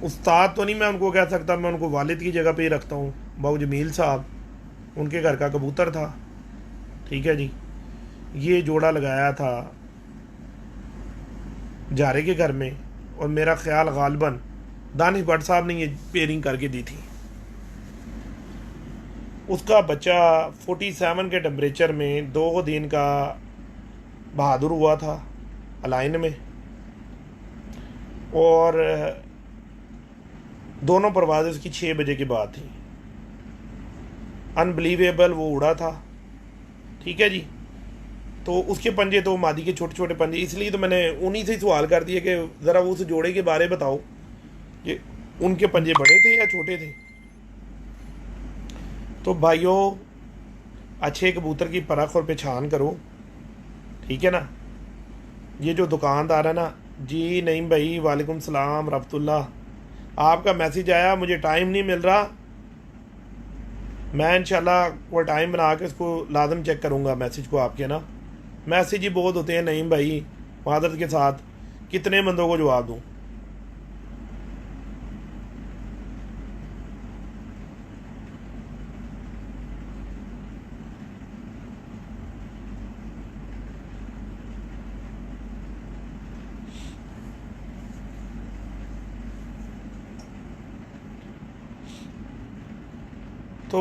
उस्ताद तो नहीं मैं उनको कह सकता, मैं उनको वालिद की जगह पे ही रखता हूँ, बाबू जमील साहब, उनके घर का कबूतर था। ठीक है जी, ये जोड़ा लगाया था जारे के घर में, और मेरा ख्याल गालबन दानिश भट्ट साहब ने ये पेयरिंग करके दी थी। उसका बच्चा 47 के टेम्परेचर में 2 दिन का बहादुर हुआ था अलाइन में, और दोनों परवाज़ें उसकी 6 बजे के बाद थी। अनबिलीवेबल वो उड़ा था। ठीक है जी, तो उसके पंजे तो मादी के छोटे छोटे पंजे, इसलिए तो मैंने उन्हीं से सवाल कर दिया कि ज़रा उस जोड़े के बारे बताओ कि उनके पंजे बड़े थे या छोटे थे। तो भाइयों, अच्छे कबूतर की परख और पहचान करो, ठीक है ना। ये जो दुकानदार है ना, जी नहीं भाई, वालेकुम सलाम रहमतुल्लाह, आपका मैसेज आया, मुझे टाइम नहीं मिल रहा, मैं इंशाल्लाह वो टाइम बना के इसको लाजम चेक करूँगा मैसेज को आपके ना। मैसेज ही बहुत होते हैं, नहीं भाई, मादरत के साथ कितने बंदों को जवाब दूँ। तो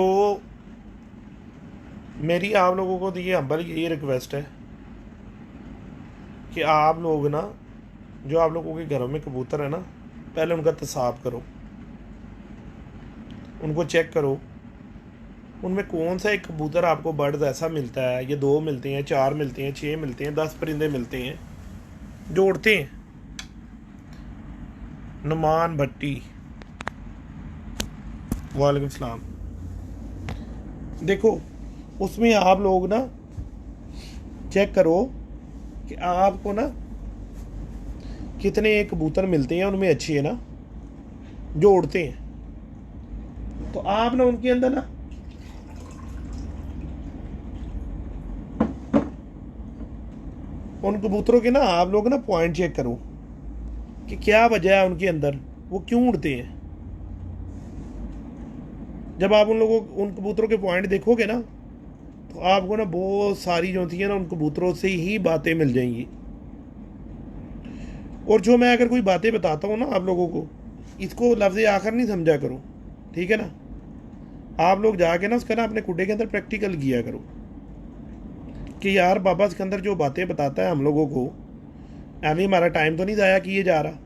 मेरी आप लोगों को तो ये हम्बल यही रिक्वेस्ट है कि आप लोग ना, जो आप लोगों के घरों में कबूतर है ना, पहले उनका तसाब करो, उनको चेक करो, उनमें कौन सा एक कबूतर आपको बर्ड्स ऐसा मिलता है, ये 2 मिलते हैं, 4 मिलते हैं, 6 मिलते हैं, 10 परिंदे मिलते हैं जो उड़ते हैं। नुमान भट्टी, वालेकुम सलाम। देखो, उसमें आप लोग ना चेक करो कि आपको ना कितने कबूतर मिलते हैं उनमें अच्छे है ना जो उड़ते हैं। तो आप ना उनके अंदर ना उन कबूतरों के ना आप लोग ना पॉइंट चेक करो कि क्या वजह है उनके अंदर, वो क्यों उड़ते हैं। जब आप उन लोगों उन कबूतरों के पॉइंट देखोगे ना, तो आपको ना बहुत सारी जो होती है ना उन कबूतरों से ही बातें मिल जाएंगी। और जो मैं अगर कोई बातें बताता हूँ ना आप लोगों को, इसको लफ्ज़ आखिर नहीं समझा करो, ठीक है ना। आप लोग जाके ना उसका ना अपने कुड्डे के अंदर प्रैक्टिकल किया करो कि यार बाबा सिकंदर जो बातें बताता है हम लोगों को, ऐਵੇਂ हमारा टाइम तो नहीं ज़ाया किए जा रहा।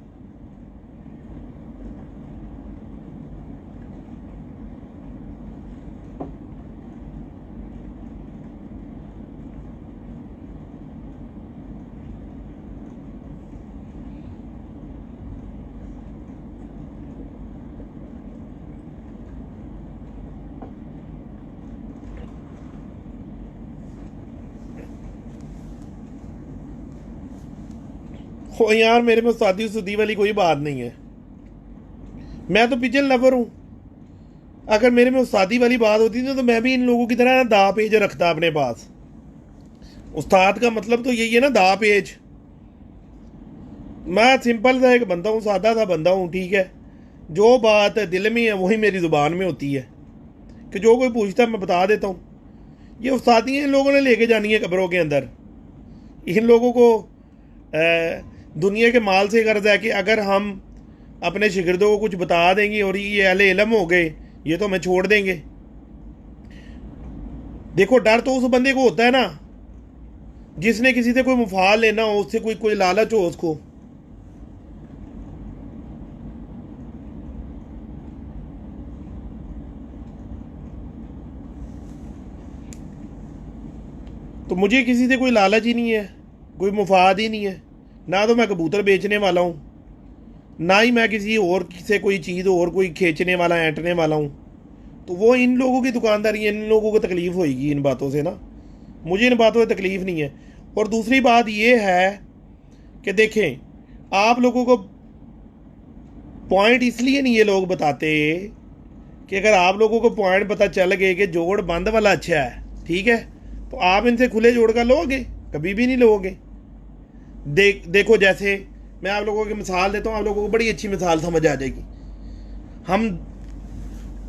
हो यार, मेरे में शादी शुदी वाली कोई बात नहीं है। मैं तो पिजन लवर हूँ। अगर मेरे में शादी वाली बात होती ना तो मैं भी इन लोगों की तरह ना दा पेज रखता अपने पास। उस्ताद का मतलब तो यही है ना, दा पेज। मैं सिंपल सा एक बंदा हूँ, सादा सा बंदा हूँ, ठीक है। जो बात दिल में है वही मेरी ज़ुबान में होती है, कि जो कोई पूछता है मैं बता देता हूँ। ये उस्तादियाँ इन लोगों ने लेके जानी है कब्रों के अंदर। इन लोगों को दुनिया के माल से गर्ज है कि अगर हम अपने शिगिर्दों को कुछ बता देंगे और ये अहले इल्म हो गए, ये तो हमें छोड़ देंगे। देखो, डर तो उस बंदे को होता है ना जिसने किसी से कोई मुफाल लेना हो, उससे कोई कोई लालच हो उसको। तो मुझे किसी से कोई लालच ही नहीं है, कोई मुफाद ही नहीं है। ना तो मैं कबूतर बेचने वाला हूँ, ना ही मैं किसी और से कोई चीज़ और कोई खींचने वाला, ऐंठने वाला हूँ। तो वो इन लोगों की दुकानदारी है, इन लोगों को तकलीफ़ होगी इन बातों से ना। मुझे इन बातों से तकलीफ़ नहीं है। और दूसरी बात ये है कि देखें, आप लोगों को पॉइंट इसलिए नहीं ये लोग बताते कि अगर आप लोगों को पॉइंट पता चल गए कि जोड़ बंद वाला अच्छा है, ठीक है, तो आप इनसे खुले जोड़ का लोगे? कभी भी नहीं लोगे। देखो, जैसे मैं आप लोगों की मिसाल देता हूँ, आप लोगों को बड़ी अच्छी मिसाल समझ आ जाएगी। हम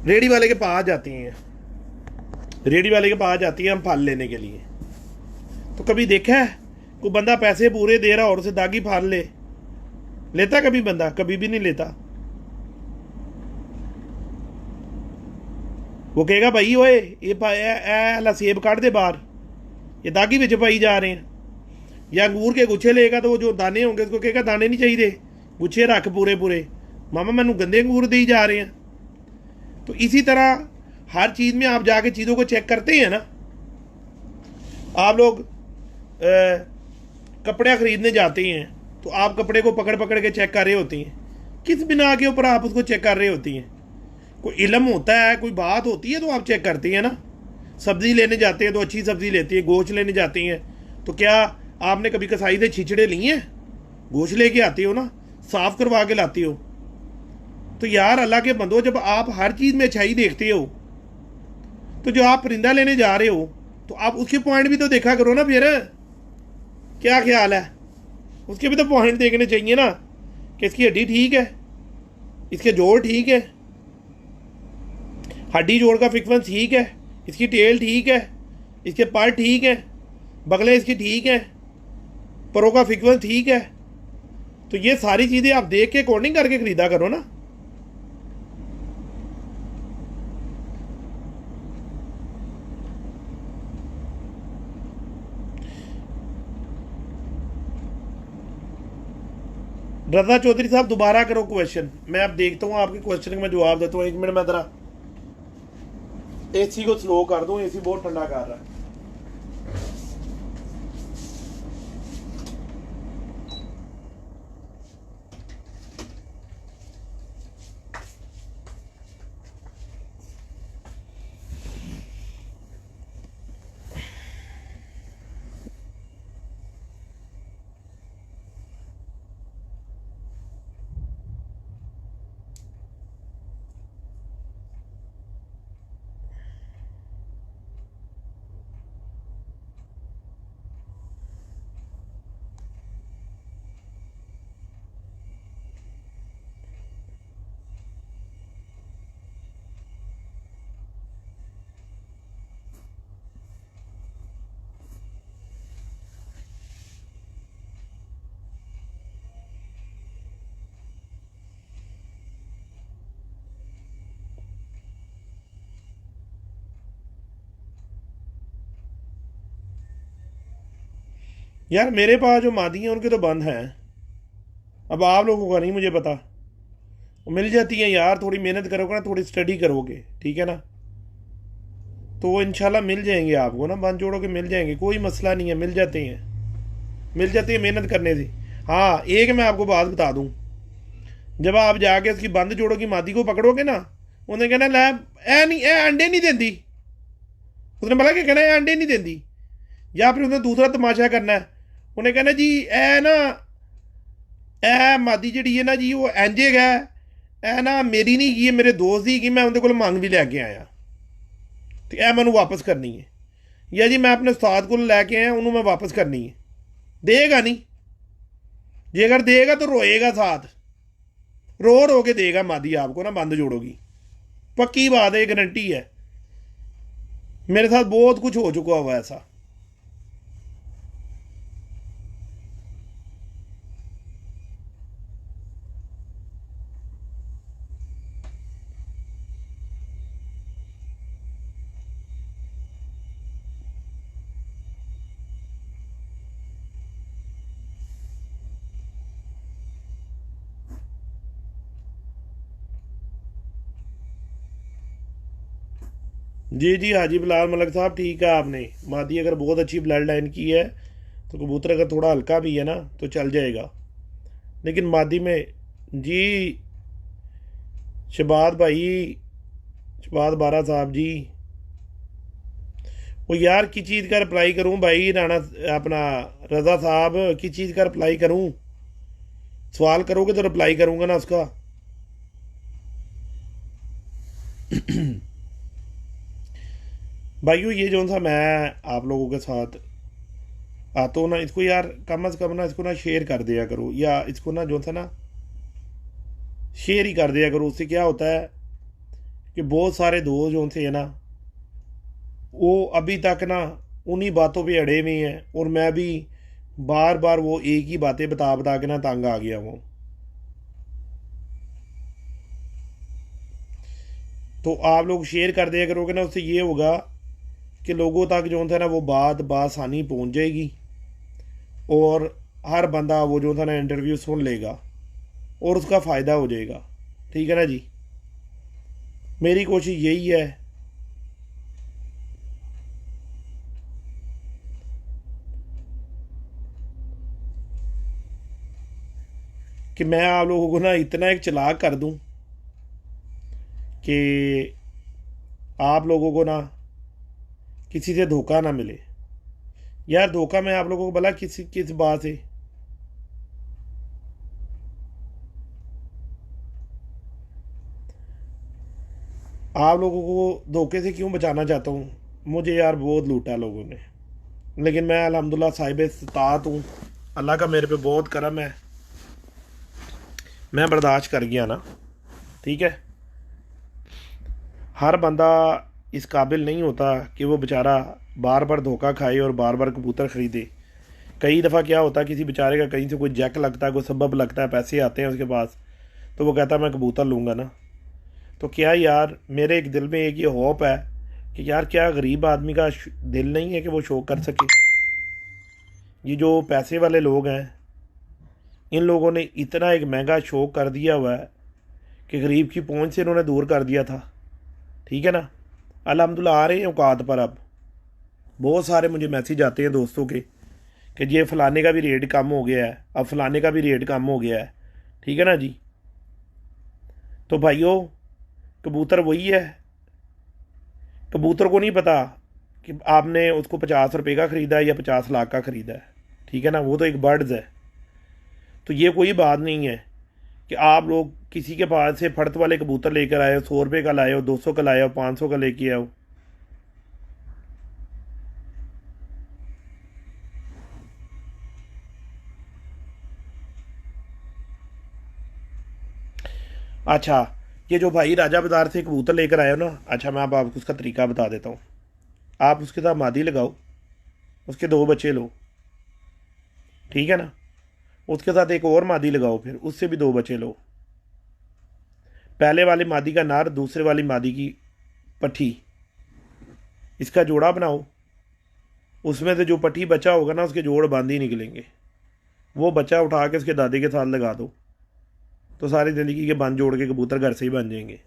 रेडी वाले के पास जाते हैं, रेडी वाले के पास जाती है हम फल लेने के लिए। तो कभी देखा है कोई बंदा पैसे पूरे दे रहा और उसे दागी फल लेता कभी बंदा? कभी भी नहीं लेता। वो कहेगा भाई ओए ये सेब काट दे बाहर, ये दागी बिच पाई जा रहे हैं। या अंगूर के गुच्छे लेगा तो वो जो दाने होंगे उसको कहेगा दाने नहीं चाहिए, गुच्छे रख पूरे पूरे, मामा मैनू गंदे अंगूर दे ही जा रहे हैं। तो इसी तरह हर चीज़ में आप जाके चीज़ों को चेक करते हैं ना। आप लोग कपड़े ख़रीदने जाते हैं तो आप कपड़े को पकड़ पकड़ के चेक कर रहे होती हैं। किस बिना के ऊपर आप उसको चेक कर रहे होती हैं? कोई इल्म होता है, कोई बात होती है तो आप चेक करती हैं ना। सब्ज़ी लेने जाते हैं तो अच्छी सब्ज़ी लेती है, गोश्त लेने जाती हैं तो क्या आपने कभी कसाई से छिछड़े लिए हैं? गोश्त लेके आती हो ना, साफ़ करवा के लाती हो। तो यार अल्लाह के बंदो, जब आप हर चीज़ में अच्छाई देखते हो तो जो आप परिंदा लेने जा रहे हो तो आप उसके पॉइंट भी तो देखा करो ना। फिर क्या ख्याल है, उसके भी तो पॉइंट देखने चाहिए ना कि इसकी हड्डी ठीक है, इसके जोड़ ठीक है, हड्डी जोड़ का फ्रिक्वेंस ठीक है, इसकी टेल ठीक है, इसके पर ठीक है, बगले इसकी ठीक है, परों का फ्रिक्वेंस ठीक है। तो ये सारी चीज़ें आप देख के अकॉर्डिंग करके ख़रीदा करो ना। रजा चौधरी साहब दोबारा करो क्वेश्चन, मैं अब देखता हूँ आपके क्वेश्चन का मैं जवाब देता हूँ। 1 मिनट में ज़रा एसी को स्लो कर दूँ, एसी बहुत ठंडा कर रहा है। यार मेरे पास जो मादी हैं उनके तो बंद हैं, अब आप लोगों का नहीं मुझे पता। मिल जाती हैं यार, थोड़ी मेहनत करोगे ना, थोड़ी स्टडी करोगे, ठीक है ना, तो वो इंशाल्लाह मिल जाएंगे आपको ना। बंद जोड़ों के मिल जाएंगे, कोई मसला नहीं है, मिल जाते हैं, मिल जाती है मेहनत करने से। हाँ, एक मैं आपको बात बता दूँ, जब आप जाके उसकी बंद जोड़ों की मादी को पकड़ोगे ना, उन्हें कहना लै ए नहीं, ए अंडे नहीं देती। उसने बोला कि कहना है अंडे नहीं देती। या फिर उन्हें दूसरा तमाशा करना है, उन्हें कहना जी ए ना ਇਹ ਮਾਦੀ ਜਿਹੜੀ ਹੈ ਨਾ ਜੀ ਉਹ ਇੰਝ ਹੈਗਾ, ਇਹ ਨਾ ਮੇਰੀ ਨਹੀਂ ਹੈਗੀ, ਮੇਰੇ ਦੋਸਤ ਦੀ ਕਿ मैं ਉਹਦੇ ਕੋਲ ਮੰਗ ਵੀ ਲੈ ਕੇ ਆਇਆ ਤੇ ਇਹ ਮੈਨੂੰ ਵਾਪਸ ਕਰਨੀ ਹੈ, ਜਾਂ ਜੀ मैं अपने उस्ताद को लैके आया ਉਹਨੂੰ मैं वापस करनी है। देगा नहीं, जे अगर देगा तो रोएगा साथ, रो के देगा मादी आपको ना, बंद जोड़ोगी, पक्की बात है, गारंटी है, मेरे साथ बहुत कुछ हो चुका हुआ ऐसा। जी जी हाजी बिलाल मलिक साहब, ठीक है आपने, मादी अगर बहुत अच्छी ब्लड लाइन की है तो कबूतर अगर थोड़ा हल्का भी है ना तो चल जाएगा, लेकिन मादी में जी शबाद भाई, शबाद बारा साहब जी, वो यार किस चीज़ का रिप्लाई करूं भाई, राणा अपना रज़ा साहब किस चीज़ का रिप्लाई करूं, सवाल करोगे तो रिप्लाई करूंगा ना उसका। भाइयों ये जो सा मैं आप लोगों के साथ आता हूँ ना, इसको यार कम अज़ कम ना इसको ना शेयर कर दिया करो, या इसको ना जो सा ना शेयर ही कर दिया करो। उससे क्या होता है कि बहुत सारे दोस्त जो से है ना वो अभी तक ना उन्हीं बातों पे अड़े हुए हैं, और मैं भी बार बार वो एक ही बातें बता बता के ना तंग आ गया हूँ। तो आप लोग शेयर कर दिया करोगे ना, उससे ये होगा कि लोगों तक जो था ना वो बात बासानी पहुंच जाएगी, और हर बंदा वो जो था ना इंटरव्यू सुन लेगा और उसका फ़ायदा हो जाएगा। ठीक है ना जी, मेरी कोशिश यही है कि मैं आप लोगों को ना इतना एक चालाक कर दूं कि आप लोगों को ना किसी से धोखा ना मिले। यार धोखा मैं आप लोगों को भला किस बात से, आप लोगों को धोखे से क्यों बचाना चाहता हूँ, मुझे यार बहुत लूटा लोगों ने, लेकिन मैं अल्हम्दुलिल्लाह साहिब इस्तात हूँ, अल्लाह का मेरे पे बहुत करम है, मैं बर्दाश्त कर गया ना। ठीक है, हर बंदा इस काबिल नहीं होता कि वो बेचारा बार बार धोखा खाए और बार बार कबूतर ख़रीदे। कई दफ़ा क्या होता है, किसी बेचारे का कहीं से कोई जैक लगता है, कोई सबब लगता है, पैसे आते हैं उसके पास, तो वो कहता है मैं कबूतर लूँगा ना। तो क्या यार मेरे एक दिल में एक ये होप है कि यार क्या गरीब आदमी का दिल नहीं है कि वो शौक़ कर सके। ये जो पैसे वाले लोग हैं, इन लोगों ने इतना एक महंगा शौक़ कर दिया हुआ है कि गरीब की पहुंच से इन्होंने दूर कर दिया था। ठीक है ना, अल्हम्दुलिल्लाह आ रहे हैं औकात पर। अब बहुत सारे मुझे मैसेज आते हैं दोस्तों के कि ये फ़लाने का भी रेट कम हो गया है, अब फ़लाने का भी रेट कम हो गया है। ठीक है ना जी, तो भाइयों कबूतर वही है, कबूतर को नहीं पता कि आपने उसको 50 रुपये का ख़रीदा है या 50 लाख का ख़रीदा है। ठीक है ना, वो तो एक बर्ड्स है। तो ये कोई बात नहीं है कि आप लोग किसी के पास से फड़त वाले कबूतर लेकर आए हो, 100 रुपये का लाए हो, 200 का लाए हो, 500 का लेके आओ। अच्छा, ये जो भाई राजा बाज़ार से कबूतर लेकर आए हो ना, अच्छा मैं अब आपको उसका तरीका बता देता हूँ। आप उसके साथ मादी लगाओ, उसके 2 बच्चे लो। ठीक है ना, उसके साथ एक और मादी लगाओ, फिर उससे भी 2 बच्चे लो। पहले वाली मादी का नार, दूसरे वाली मादी की पट्ठी, इसका जोड़ा बनाओ। उसमें से जो पट्ठी बचा होगा ना, उसके जोड़ बांध ही निकलेंगे। वो बच्चा उठा के उसके दादी के साथ लगा दो, तो सारी ज़िंदगी के बांध जोड़ के कबूतर घर से ही बन जाएंगे।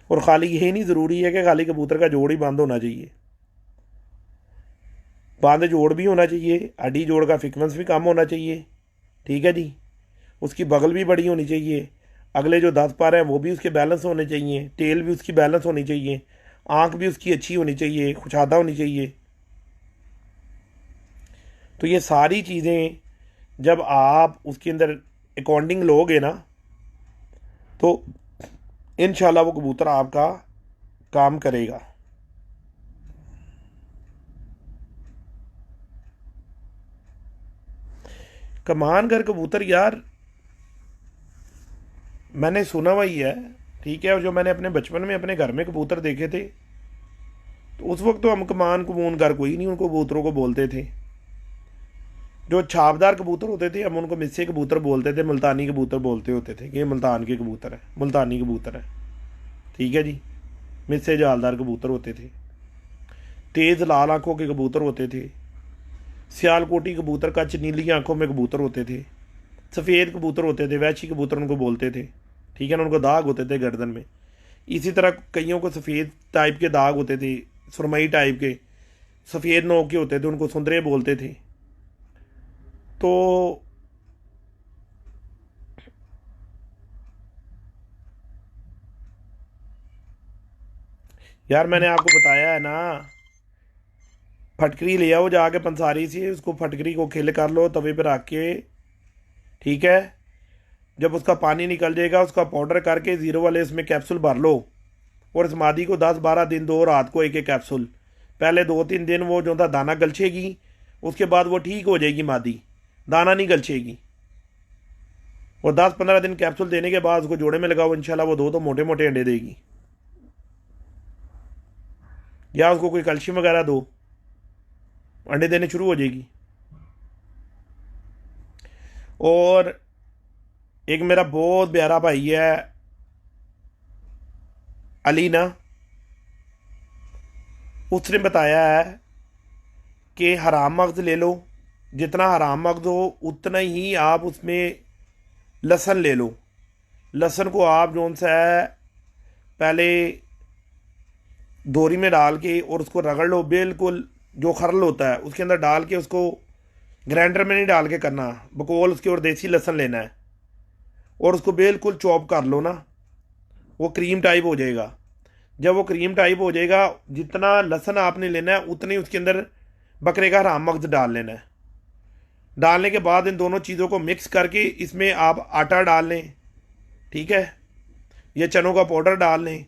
और खाली यही नहीं ज़रूरी है कि खाली कबूतर का जोड़ ही बंद होना चाहिए, बांध जोड़ भी होना चाहिए, हड्डी जोड़ का फ्रीक्वेंस भी कम होना चाहिए। ठीक है जी, उसकी बगल भी बड़ी होनी चाहिए, अगले जो 10 पार हैं वो भी उसके बैलेंस होने चाहिए, टेल भी उसकी बैलेंस होनी चाहिए, आँख भी उसकी अच्छी होनी चाहिए, खुशादा होनी चाहिए। तो ये सारी चीज़ें जब आप उसके अंदर अकॉर्डिंग लोगे ना तो इंशाल्लाह वो कबूतर आपका काम करेगा। कमान घर कबूतर यार मैंने सुना हुआ ही है, ठीक है। और जो मैंने अपने बचपन में अपने घर में कबूतर देखे थे तो उस वक्त तो हम कमान कमून घर कोई नहीं उनको कबूतरों को बोलते थे। जो छापदार कबूतर होते थे हम उनको मिस्से कबूतर बोलते थे, मुल्तानी कबूतर बोलते होते थे कि ये मुल्तान के कबूतर है, मुल्तानी कबूतर है, ठीक है जी। मिस्से जालदार कबूतर होते थे, तेज़ लाल आंखों के कबूतर होते थे, सियालकोटी कबूतर कच्च नीली आंखों में कबूतर होते थे, सफ़ेद कबूतर होते थे, वैशी कबूतर उनको बोलते थे, ठीक है ना। उनको दाग होते थे गर्दन में। इसी तरह कईयों को सफ़ेद टाइप के दाग होते थे, सुरमई टाइप के सफ़ेद नोक के होते थे, उनको सुंदरे बोलते थे। तो यार मैंने आपको बताया है ना, फटकरी ले आओ जाके पंसारी से, उसको फटकरी को खिल कर लो तवे पे रख के, ठीक है। जब उसका पानी निकल जाएगा उसका पाउडर करके ज़ीरो वाले इसमें कैप्सूल भर लो, और इस मादी को 10-12 दिन दो, रात को एक एक कैप्सूल। पहले 2-3 दिन वो जो था दाना गलछेगी, उसके बाद वो ठीक हो जाएगी मादी, दाना नहीं गलछेगी। और 10-15 दिन कैप्सूल देने के बाद उसको जोड़े में लगाओ, इंशाल्लाह वो दो मोटे मोटे अंडे देगी। या उसको कोई कैल्शियम वगैरह दो, अंडे देने शुरू हो जाएगी। और एक मेरा बहुत प्यारा भाई है अली ना, उसने बताया है कि हराम मगज़ ले लो, जितना हराम मगज़ हो उतना ही आप उसमें लहसुन ले लो। लहसुन को आप जोन सा है पहले दोरी में डाल के और उसको रगड़ लो, बिल्कुल जो खरल होता है उसके अंदर डाल के, उसको ग्राइंडर में नहीं डाल के करना, बकोल उसके और देसी लहसुन लेना है और उसको बिल्कुल चॉप कर लो ना, वो क्रीम टाइप हो जाएगा। जब वो क्रीम टाइप हो जाएगा, जितना लहसुन आपने लेना है उतनी उसके अंदर बकरे का हराम मगज़ डाल लेना है। डालने के बाद इन दोनों चीज़ों को मिक्स करके इसमें आप आटा डाल लें, ठीक है, या चनों का पाउडर डाल लें।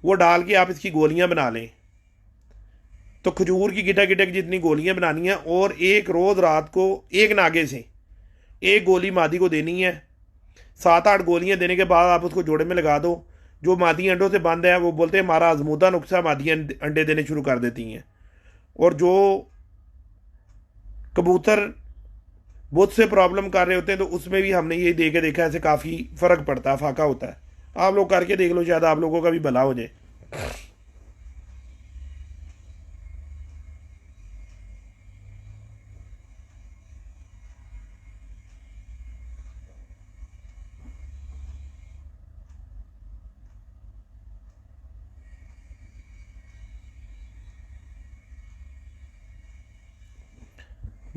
वो डाल के आप इसकी गोलियां बना लें। तो खजूर की गिटा गिटा की जितनी गोलियां बनानी है, और एक रोज़ रात को एक नागे से एक गोली मादी को देनी है। 7-8 गोलियां देने के बाद आप उसको जोड़े में लगा दो। जो मादी अंडों से बंद है वो बोलते हैं हमारा आजमूदा नुस्खा, मादियाँ अंडे देने शुरू कर देती हैं। और जो कबूतर बुध से प्रॉब्लम कर रहे होते हैं तो उसमें भी हमने ये दे के देखा, ऐसे काफ़ी फ़र्क पड़ता है, फाका होता है। आप लोग करके देख लो, शायद आप लोगों का भी भला हो जाए।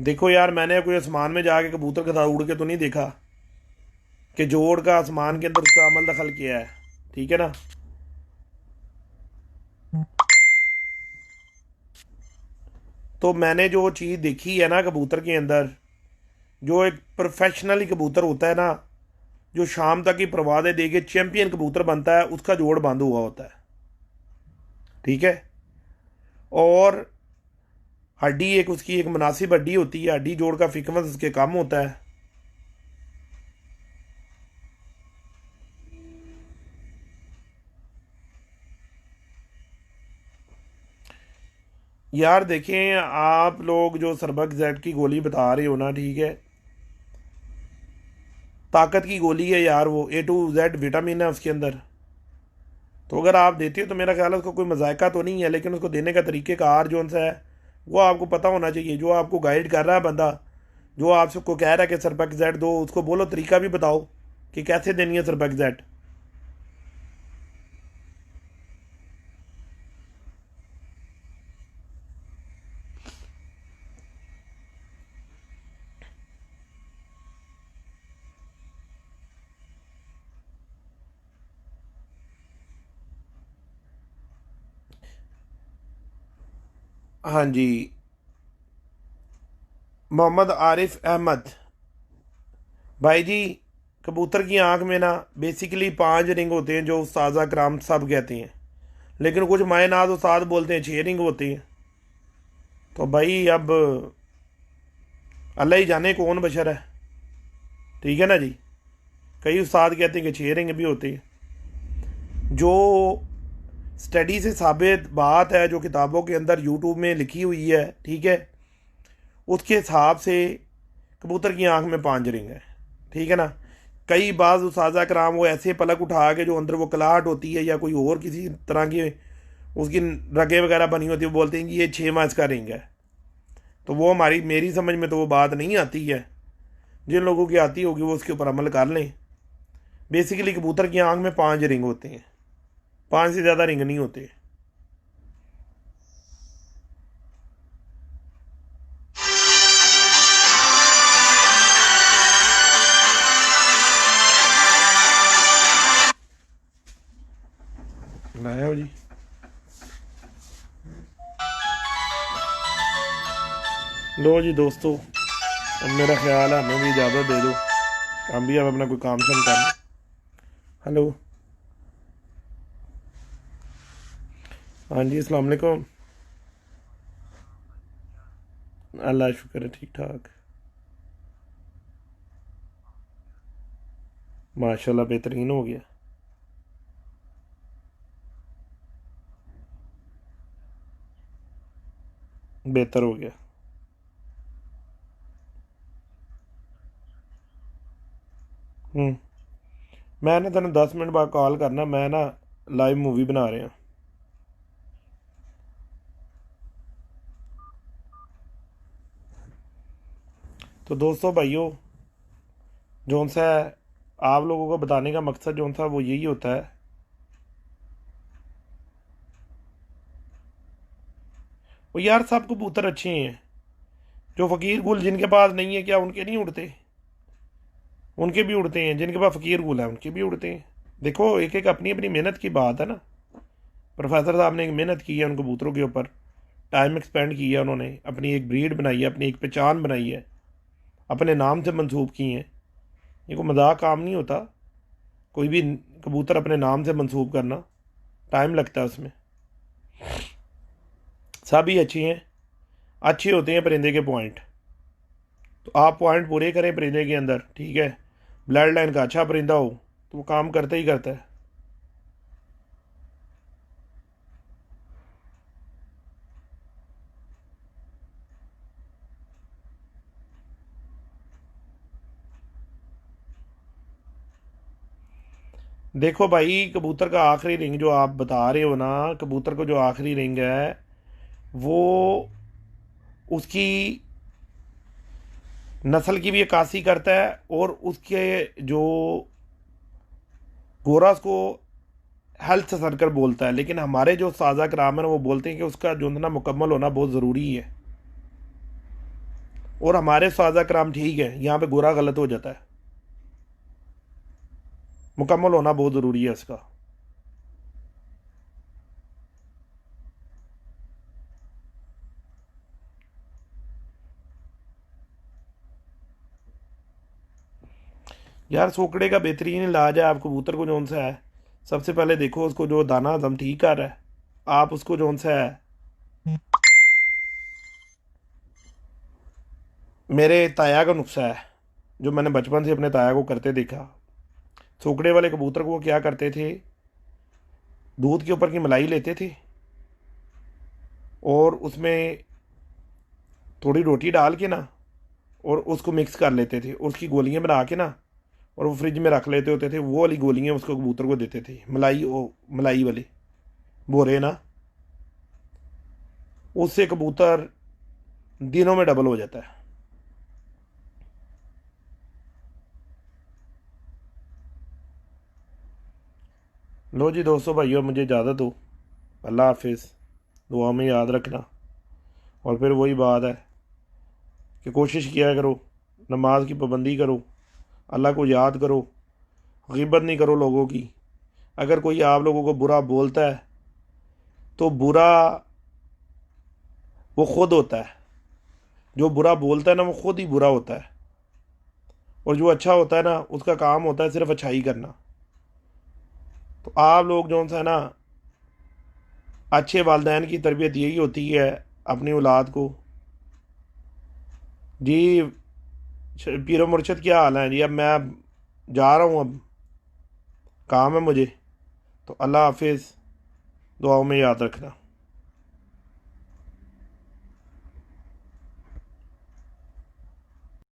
देखो यार, मैंने कोई आसमान में जाके कबूतर के साथ उड़ के तो नहीं देखा कि जोड़ का आसमान के अंदर उसका अमल दखल किया है, ठीक है ना। तो मैंने जो चीज़ देखी है ना कबूतर के अंदर, जो एक प्रोफेशनली कबूतर होता है ना, जो शाम तक ही परवाज़ें दे के चैंपियन कबूतर बनता है, उसका जोड़ बांधा हुआ होता है, ठीक है। और हड्डी एक उसकी एक मुनासिब हड्डी होती है, हड्डी जोड़ का फिकमत उसके कम होता है। यार देखें, आप लोग जो सरबक जेड की गोली बता रहे हो ना, ठीक है, ताकत की गोली है यार, वो A to Z विटामिन है उसके अंदर। तो अगर आप देते हो तो मेरा ख्याल है उसको कोई मजायका तो नहीं है, लेकिन उसको देने का तरीक़ेकार जो सा है वो आपको पता होना चाहिए। जो आपको गाइड कर रहा है बंदा, जो आप सबको कह रहा है कि सरबक जेड दो, उसको बोलो तरीका भी बताओ कि कैसे देनी है सरबक जेड। हाँ जी, मोहम्मद आरिफ अहमद, भाई जी, कबूतर की आंख में ना बेसिकली 5 रिंग होते हैं जो उस्ताद कराम सब कहते हैं, लेकिन कुछ मायनात उस्ताद बोलते हैं 6 रिंग होती हैं। तो भाई अब अल्लाह ही जाने कौन बशर है, ठीक है ना जी। कई उस्ताद कहते हैं कि 6 रिंग भी होती हैं। जो स्टडी से साबित बात है, जो किताबों के अंदर यूट्यूब में लिखी हुई है, ठीक है, उसके हिसाब से कबूतर की आंख में 5 रिंग है, ठीक है ना। कई बाज़ उस्ताद कराम वो ऐसे पलक उठा के जो अंदर वो कलाहट होती है या कोई और किसी तरह की उसकी रगें वगैरह बनी होती है, वो बोलते हैं कि ये 6 माह इसका रिंग है। तो वो हमारी मेरी समझ में तो वो बात नहीं आती है। जिन लोगों की आती होगी वो उसके ऊपर अमल कर लें। बेसिकली कबूतर की आंख में 5 रिंग होते हैं, 5 से ज़्यादा रिंग नहीं होते। लाया हो जी। लो जी दोस्तों, अब मेरा ख्याल है हमें भी इजाज़त दे दो, हम भी अब अपना कोई काम शाम कर लें। हेलो, हाँ जी, अस्सलाम वालेकुम। अल्लाह का शुक्र है, ठीक ठाक, माशाल्लाह बेहतरीन हो गया। बेहतर हो गया। हम्म। मैं ना तेन 10 मिनट बाद कॉल करना, मैं ना लाइव मूवी बना रहे हैं। तो दोस्तों भाइयों, जौन सा है आप लोगों को बताने का मकसद जौन सा वो यही होता है, वो यार सब कबूतर अच्छे हैं। जो फ़कीर गुल जिनके पास नहीं है, क्या उनके नहीं उड़ते? उनके भी उड़ते हैं। जिनके पास फ़कीर गुल है उनके भी उड़ते हैं। देखो, एक एक अपनी अपनी मेहनत की बात है ना। प्रोफेसर साहब ने एक मेहनत की है उन कबूतरों के ऊपर, टाइम एक्सपेंड किया उन्होंने, अपनी एक ब्रीड बनाई है, अपनी एक पहचान बनाई है, अपने नाम से मंसूब की हैं। ये कोई मजाक काम नहीं होता, कोई भी कबूतर अपने नाम से मंसूब करना, टाइम लगता है उसमें। सब ही अच्छी हैं, अच्छे होते हैं परिंदे के पॉइंट। तो आप पॉइंट पूरे करें परिंदे के अंदर, ठीक है, ब्लड लाइन का अच्छा परिंदा हो तो वो काम करता ही करता है। देखो भाई, कबूतर का आखिरी रिंग जो आप बता रहे हो ना, कबूतर को जो आखिरी रिंग है वो उसकी नस्ल की भी अक्कासी करता है, और उसके जो गोरास को हेल्थ सर्कल बोलता है। लेकिन हमारे जो साजा कराम है वो बोलते हैं कि उसका जोंदना मुकम्मल होना बहुत ज़रूरी है। और हमारे साजा कराम ठीक है, यहाँ पे गोरा गलत हो जाता है। मुकम्मल होना बहुत ज़रूरी है इसका। यार, सोकड़े का बेहतरीन इलाज है। आप कबूतर को जौन सा है, सबसे पहले देखो उसको जो दाना हजम ठीक कर रहा है, आप उसको जौन सा है, मेरे ताया का नुस्खा है जो मैंने बचपन से अपने ताया को करते देखा। सोकड़े वाले कबूतर को वो क्या करते थे, दूध के ऊपर की मलाई लेते थे और उसमें थोड़ी रोटी डाल के ना, और उसको मिक्स कर लेते थे, उसकी गोलियां बना के ना, और वो फ्रिज में रख लेते होते थे। वो वाली गोलियां उसको कबूतर को देते थे, मलाई, ओ मलाई वाले बोरे ना। उससे कबूतर दिनों में डबल हो जाता है। लो जी दोस्तों भाइयों, मुझे इजाज़त दो। अल्लाह हाफिज़। दुआ में याद रखना। और फिर वही बात है कि कोशिश किया करो, नमाज की पाबंदी करो, अल्लाह को याद करो, गिबत नहीं करो लोगों की। अगर कोई आप लोगों को बुरा बोलता है तो बुरा वो खुद होता है। जो बुरा बोलता है ना वो खुद ही बुरा होता है। और जो अच्छा होता है ना उसका काम होता है सिर्फ अच्छाई करना। तो आप लोग जो है ना, अच्छे वालदैन की तरबियत यही होती है अपनी औलाद को। जी पीरो मुर्शद क्या हाल है जी? अब मैं जा रहा हूँ, अब काम है मुझे। तो अल्लाह हाफिज़, दुआओं में याद रखना।